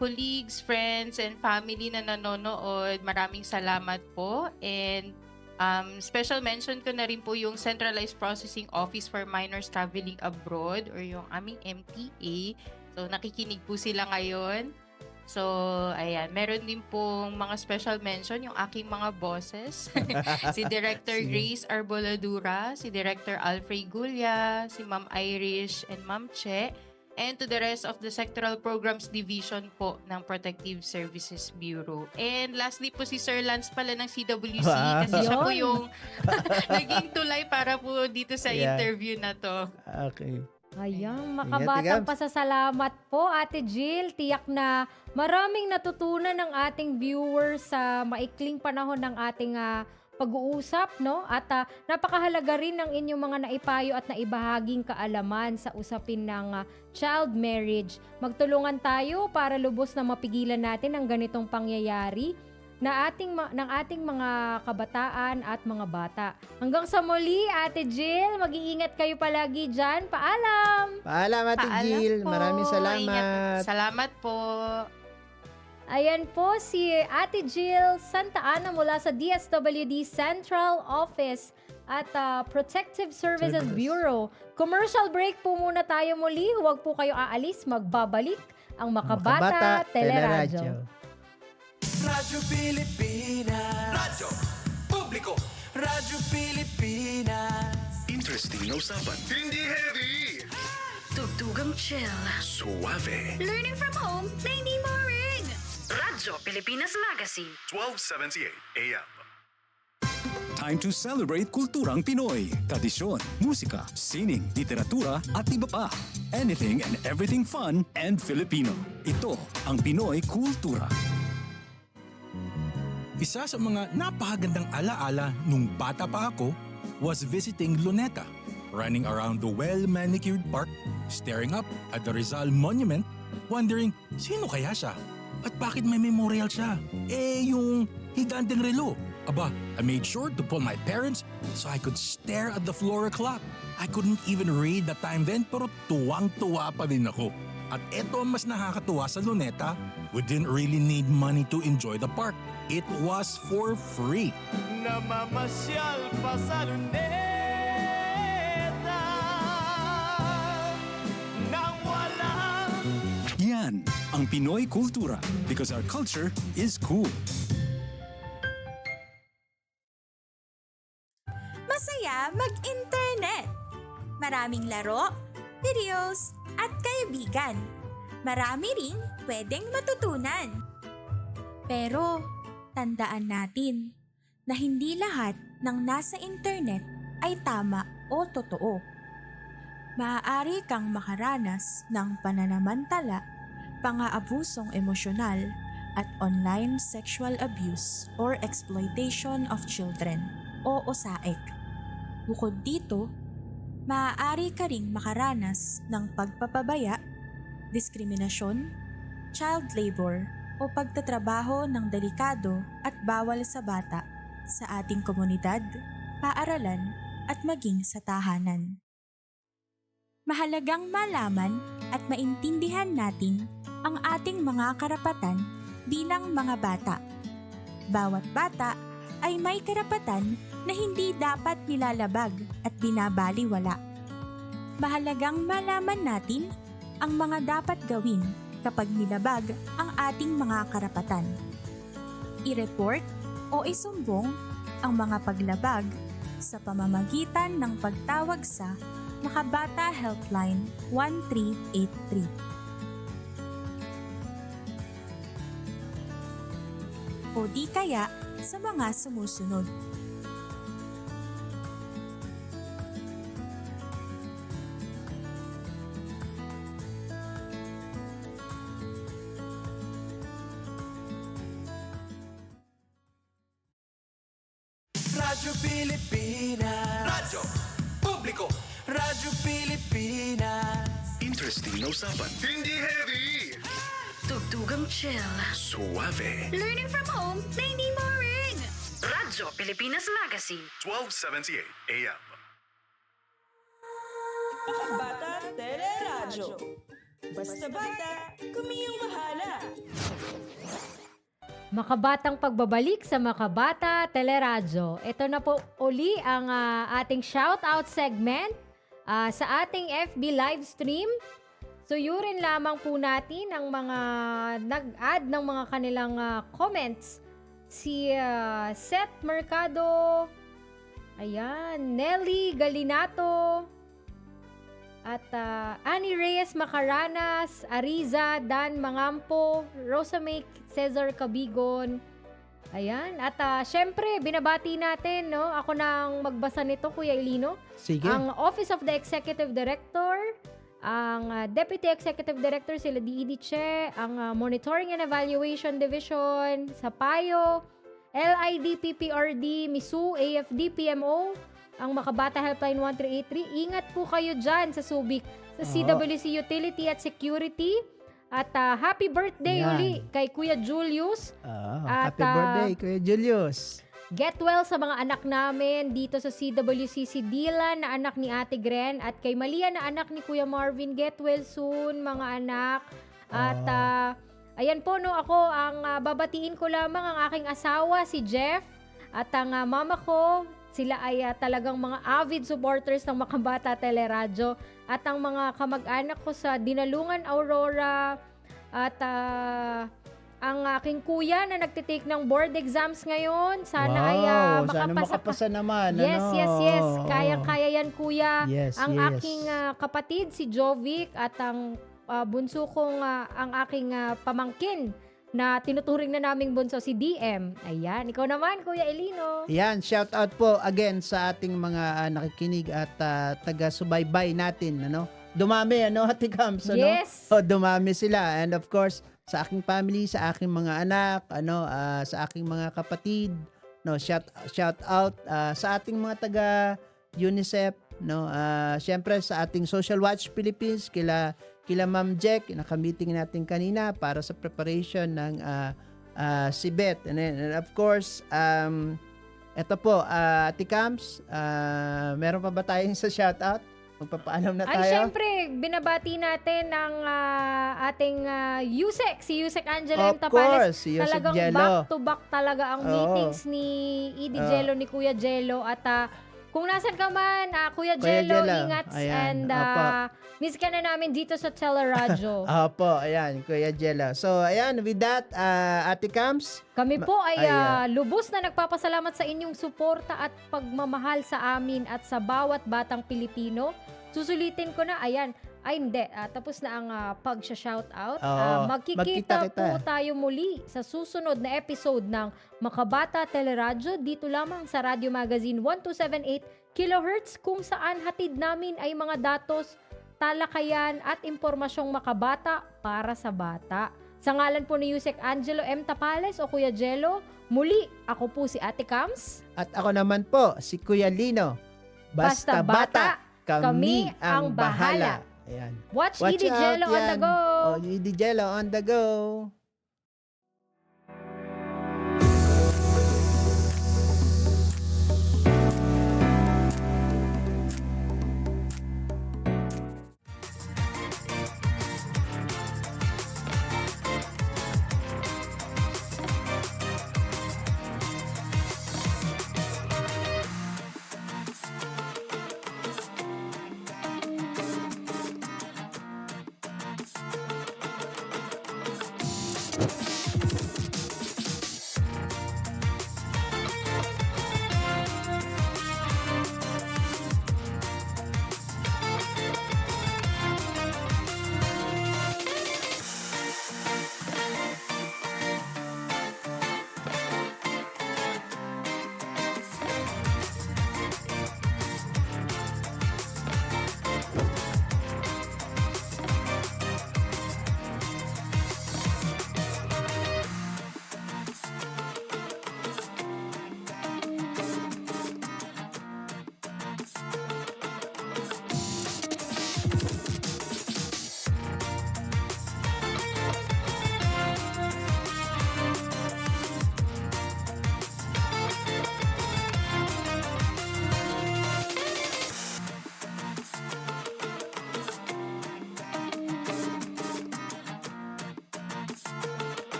colleagues, friends, and family na nanonood, maraming salamat po. And special mention ko na rin po yung Centralized Processing Office for Minors Traveling Abroad or yung aming MTA. So, nakikinig po sila ngayon. So, ayan. Meron din pong mga special mention yung aking mga bosses. Si Director Grace Arboladura, si Director Alfred Gulia, si Ma'am Irish, and Ma'am Che. And to the rest of the Sectoral Programs Division po ng Protective Services Bureau. And lastly po si Sir Lance pala ng CWC kasi siya po yung naging tulay para po dito sa interview na to. Okay. Ayan, makabatang pasasalamat po, Ate Jill. Tiyak na maraming natutunan ng ating viewers sa maikling panahon ng ating pag-uusap, no? At napakahalaga rin ng inyong mga naipayo at naibahaging kaalaman sa usapin ng child marriage. Magtulungan tayo para lubos na mapigilan natin ang ganitong pangyayari ng ating mga kabataan at mga bata. Hanggang sa muli, Ate Jill, mag-iingat kayo palagi dyan. Paalam! Paalam, Ate Jill. Po. Maraming salamat. Ingat. Salamat po. Ayan po si Ate Jill Santa Ana mula sa DSWD Central Office at Protective Services Bureau. Commercial break po muna tayo muli. Huwag po kayo aalis. Magbabalik ang Makabata Teleradyo. Radyo Pilipinas. Radyo Publiko. Radyo Pilipinas. Interesting na usapan. Hindi heavy. Tugtugang chill. Suave. Learning from home na hindi boring. Radyo Pilipinas Magazine. 1278 AM. Time to celebrate kulturang Pinoy. Tradisyon, musika, sining, literatura at iba pa. Anything and everything fun and Filipino. Ito ang Pinoy Kultura. Isa sa mga napakagandang alaala nung bata pa ako was visiting Luneta, running around the well-manicured park, staring up at the Rizal Monument, wondering sino kaya siya at bakit may memorial siya. Yung higanteng relo. Aba, I made sure to pull my parents so I could stare at the Flora clock. I couldn't even read the time then pero tuwang-tuwa pa din ako. At eto ang mas nakakatuwa sa Luneta, we didn't really need money to enjoy the park. It was for free. Namamasyal pa sa Luneta nang walang Yan ang Pinoy Kultura because our culture is cool. Masaya mag-internet. Maraming laro, videos, at kaibigan. Marami ring pwedeng matutunan. Pero tandaan natin na hindi lahat ng nasa internet ay tama o totoo. Maaari kang makaranas ng pananamantala, pang-aabusong emosyonal, at online sexual abuse or exploitation of children o OSAEC. Bukod dito, maaari ka ring makaranas ng pagpapabaya, diskriminasyon, child labor o pagtatrabaho ng delikado at bawal sa bata sa ating komunidad, paaralan at maging sa tahanan. Mahalagang malaman at maintindihan natin ang ating mga karapatan bilang mga bata. Bawat bata ay may karapatan na hindi dapat nilalabag at binabaliwala. Mahalagang malaman natin ang mga dapat gawin kapag nilabag ang ating mga karapatan. I-report o isumbong ang mga paglabag sa pamamagitan ng pagtawag sa Makabata Helpline 1383. O di kaya sa mga sumusunod. Radyo Pilipinas. Radyo Publiko. Radyo Pilipinas. Interesting na usapan. Hindi heavy. Tugtugang chill. Suave. Learning from home na hindi boring. Radyo Pilipinas Magazine. 1278 AM. Makabata Teleradyo. Basta bata, kami ang bahala. Makabatang pagbabalik sa Makabata Teleradyo. Ito na po uli ang ating shoutout segment sa ating FB live stream. So yurin lamang po natin ang mga nag-add ng mga kanilang comments. Si Seth Mercado, ayan, Nelly Galinato, at Annie Reyes Macaranas, Ariza, Dan Mangampo, Rosamay Cesar Cabigon. Ayan. At syempre, binabati natin, no? Ako nang magbasa nito, Kuya Elino. Sige. Ang Office of the Executive Director, ang Deputy Executive Director, sila D.E.D. Che, ang Monitoring and Evaluation Division, sa PAYO, LID, PPRD, MISU, AFD, PMO, ang Makabata Helpline 1383. Ingat po kayo dyan sa Subic, sa CWC Utility at Security. At happy birthday uli kay Kuya Julius. Happy birthday, Kuya Julius. Get well sa mga anak namin dito sa CWC. Si Dylan na anak ni Ate Gren at kay Malia na anak ni Kuya Marvin. Get well soon, mga anak. At ayan po, no, ako ang babatiin ko lamang ang aking asawa, si Jeff. At ang mama ko, sila ay talagang mga avid supporters ng Makabata Teleradyo. At ang mga kamag-anak ko sa Dinalungan, Aurora. At ang aking kuya na nagtitake ng board exams ngayon. Sana ay makapasa naman. Yes, ano? yes. Kayang-kaya yan, kuya. Yes, ang yes. aking kapatid, si Jovic, at ang bunso kong, ang aking pamangkin na tinuturing na naming bunso, si DM. Ayan, ikaw naman, Kuya Elino. Yan, shout out po again sa ating mga nakikinig at taga-subaybay natin, ano? Dumami, ano, Ate Kams, ano? Yes. Dumami sila. And of course, sa aking family, sa aking mga anak, ano, sa aking mga kapatid, no, shout out sa ating mga taga UNICEF, no, syempre sa ating Social Watch Philippines, kila Ma'am Jack, naka-meeting natin kanina para sa preparation ng CBET. And of course, eto po, Ate Kams, meron pa ba tayong sa shoutout? Magpapaalam na tayo. Ay, syempre, binabati natin ang ating Yusek, si Yusek Angelo M. Tapales. Of course, si Yusek Talagang Jello. back-to-back talaga ang meetings ni Edie Jello, ni Kuya Jello. At kung nasan ka man, Kuya Jello, ingat. Ayan, And miss ka na namin dito sa Teleradyo. Opo, ayan, Kuya Jello. So, ayan, with that, Ate Kams. Kami po ay lubos na nagpapasalamat sa inyong suporta at pagmamahal sa amin at sa bawat batang Pilipino. Susulitin ko na, ayan, ay hindi, tapos na ang pag-shoutout. Magkikita po tayo muli sa susunod na episode ng Makabata Teleradyo dito lamang sa Radio Magazine 1278 kHz kung saan hatid namin ay mga datos, talakayan at impormasyong makabata para sa bata. Sa ngalan po ni Yusek Angelo M. Tapales o Kuya Jello, muli ako po si Ate Kams. At ako naman po, si Kuya Lino. Basta bata, kami ang bahala. Ayan. Watch Edie Jello on the go. Edie Jello on the go.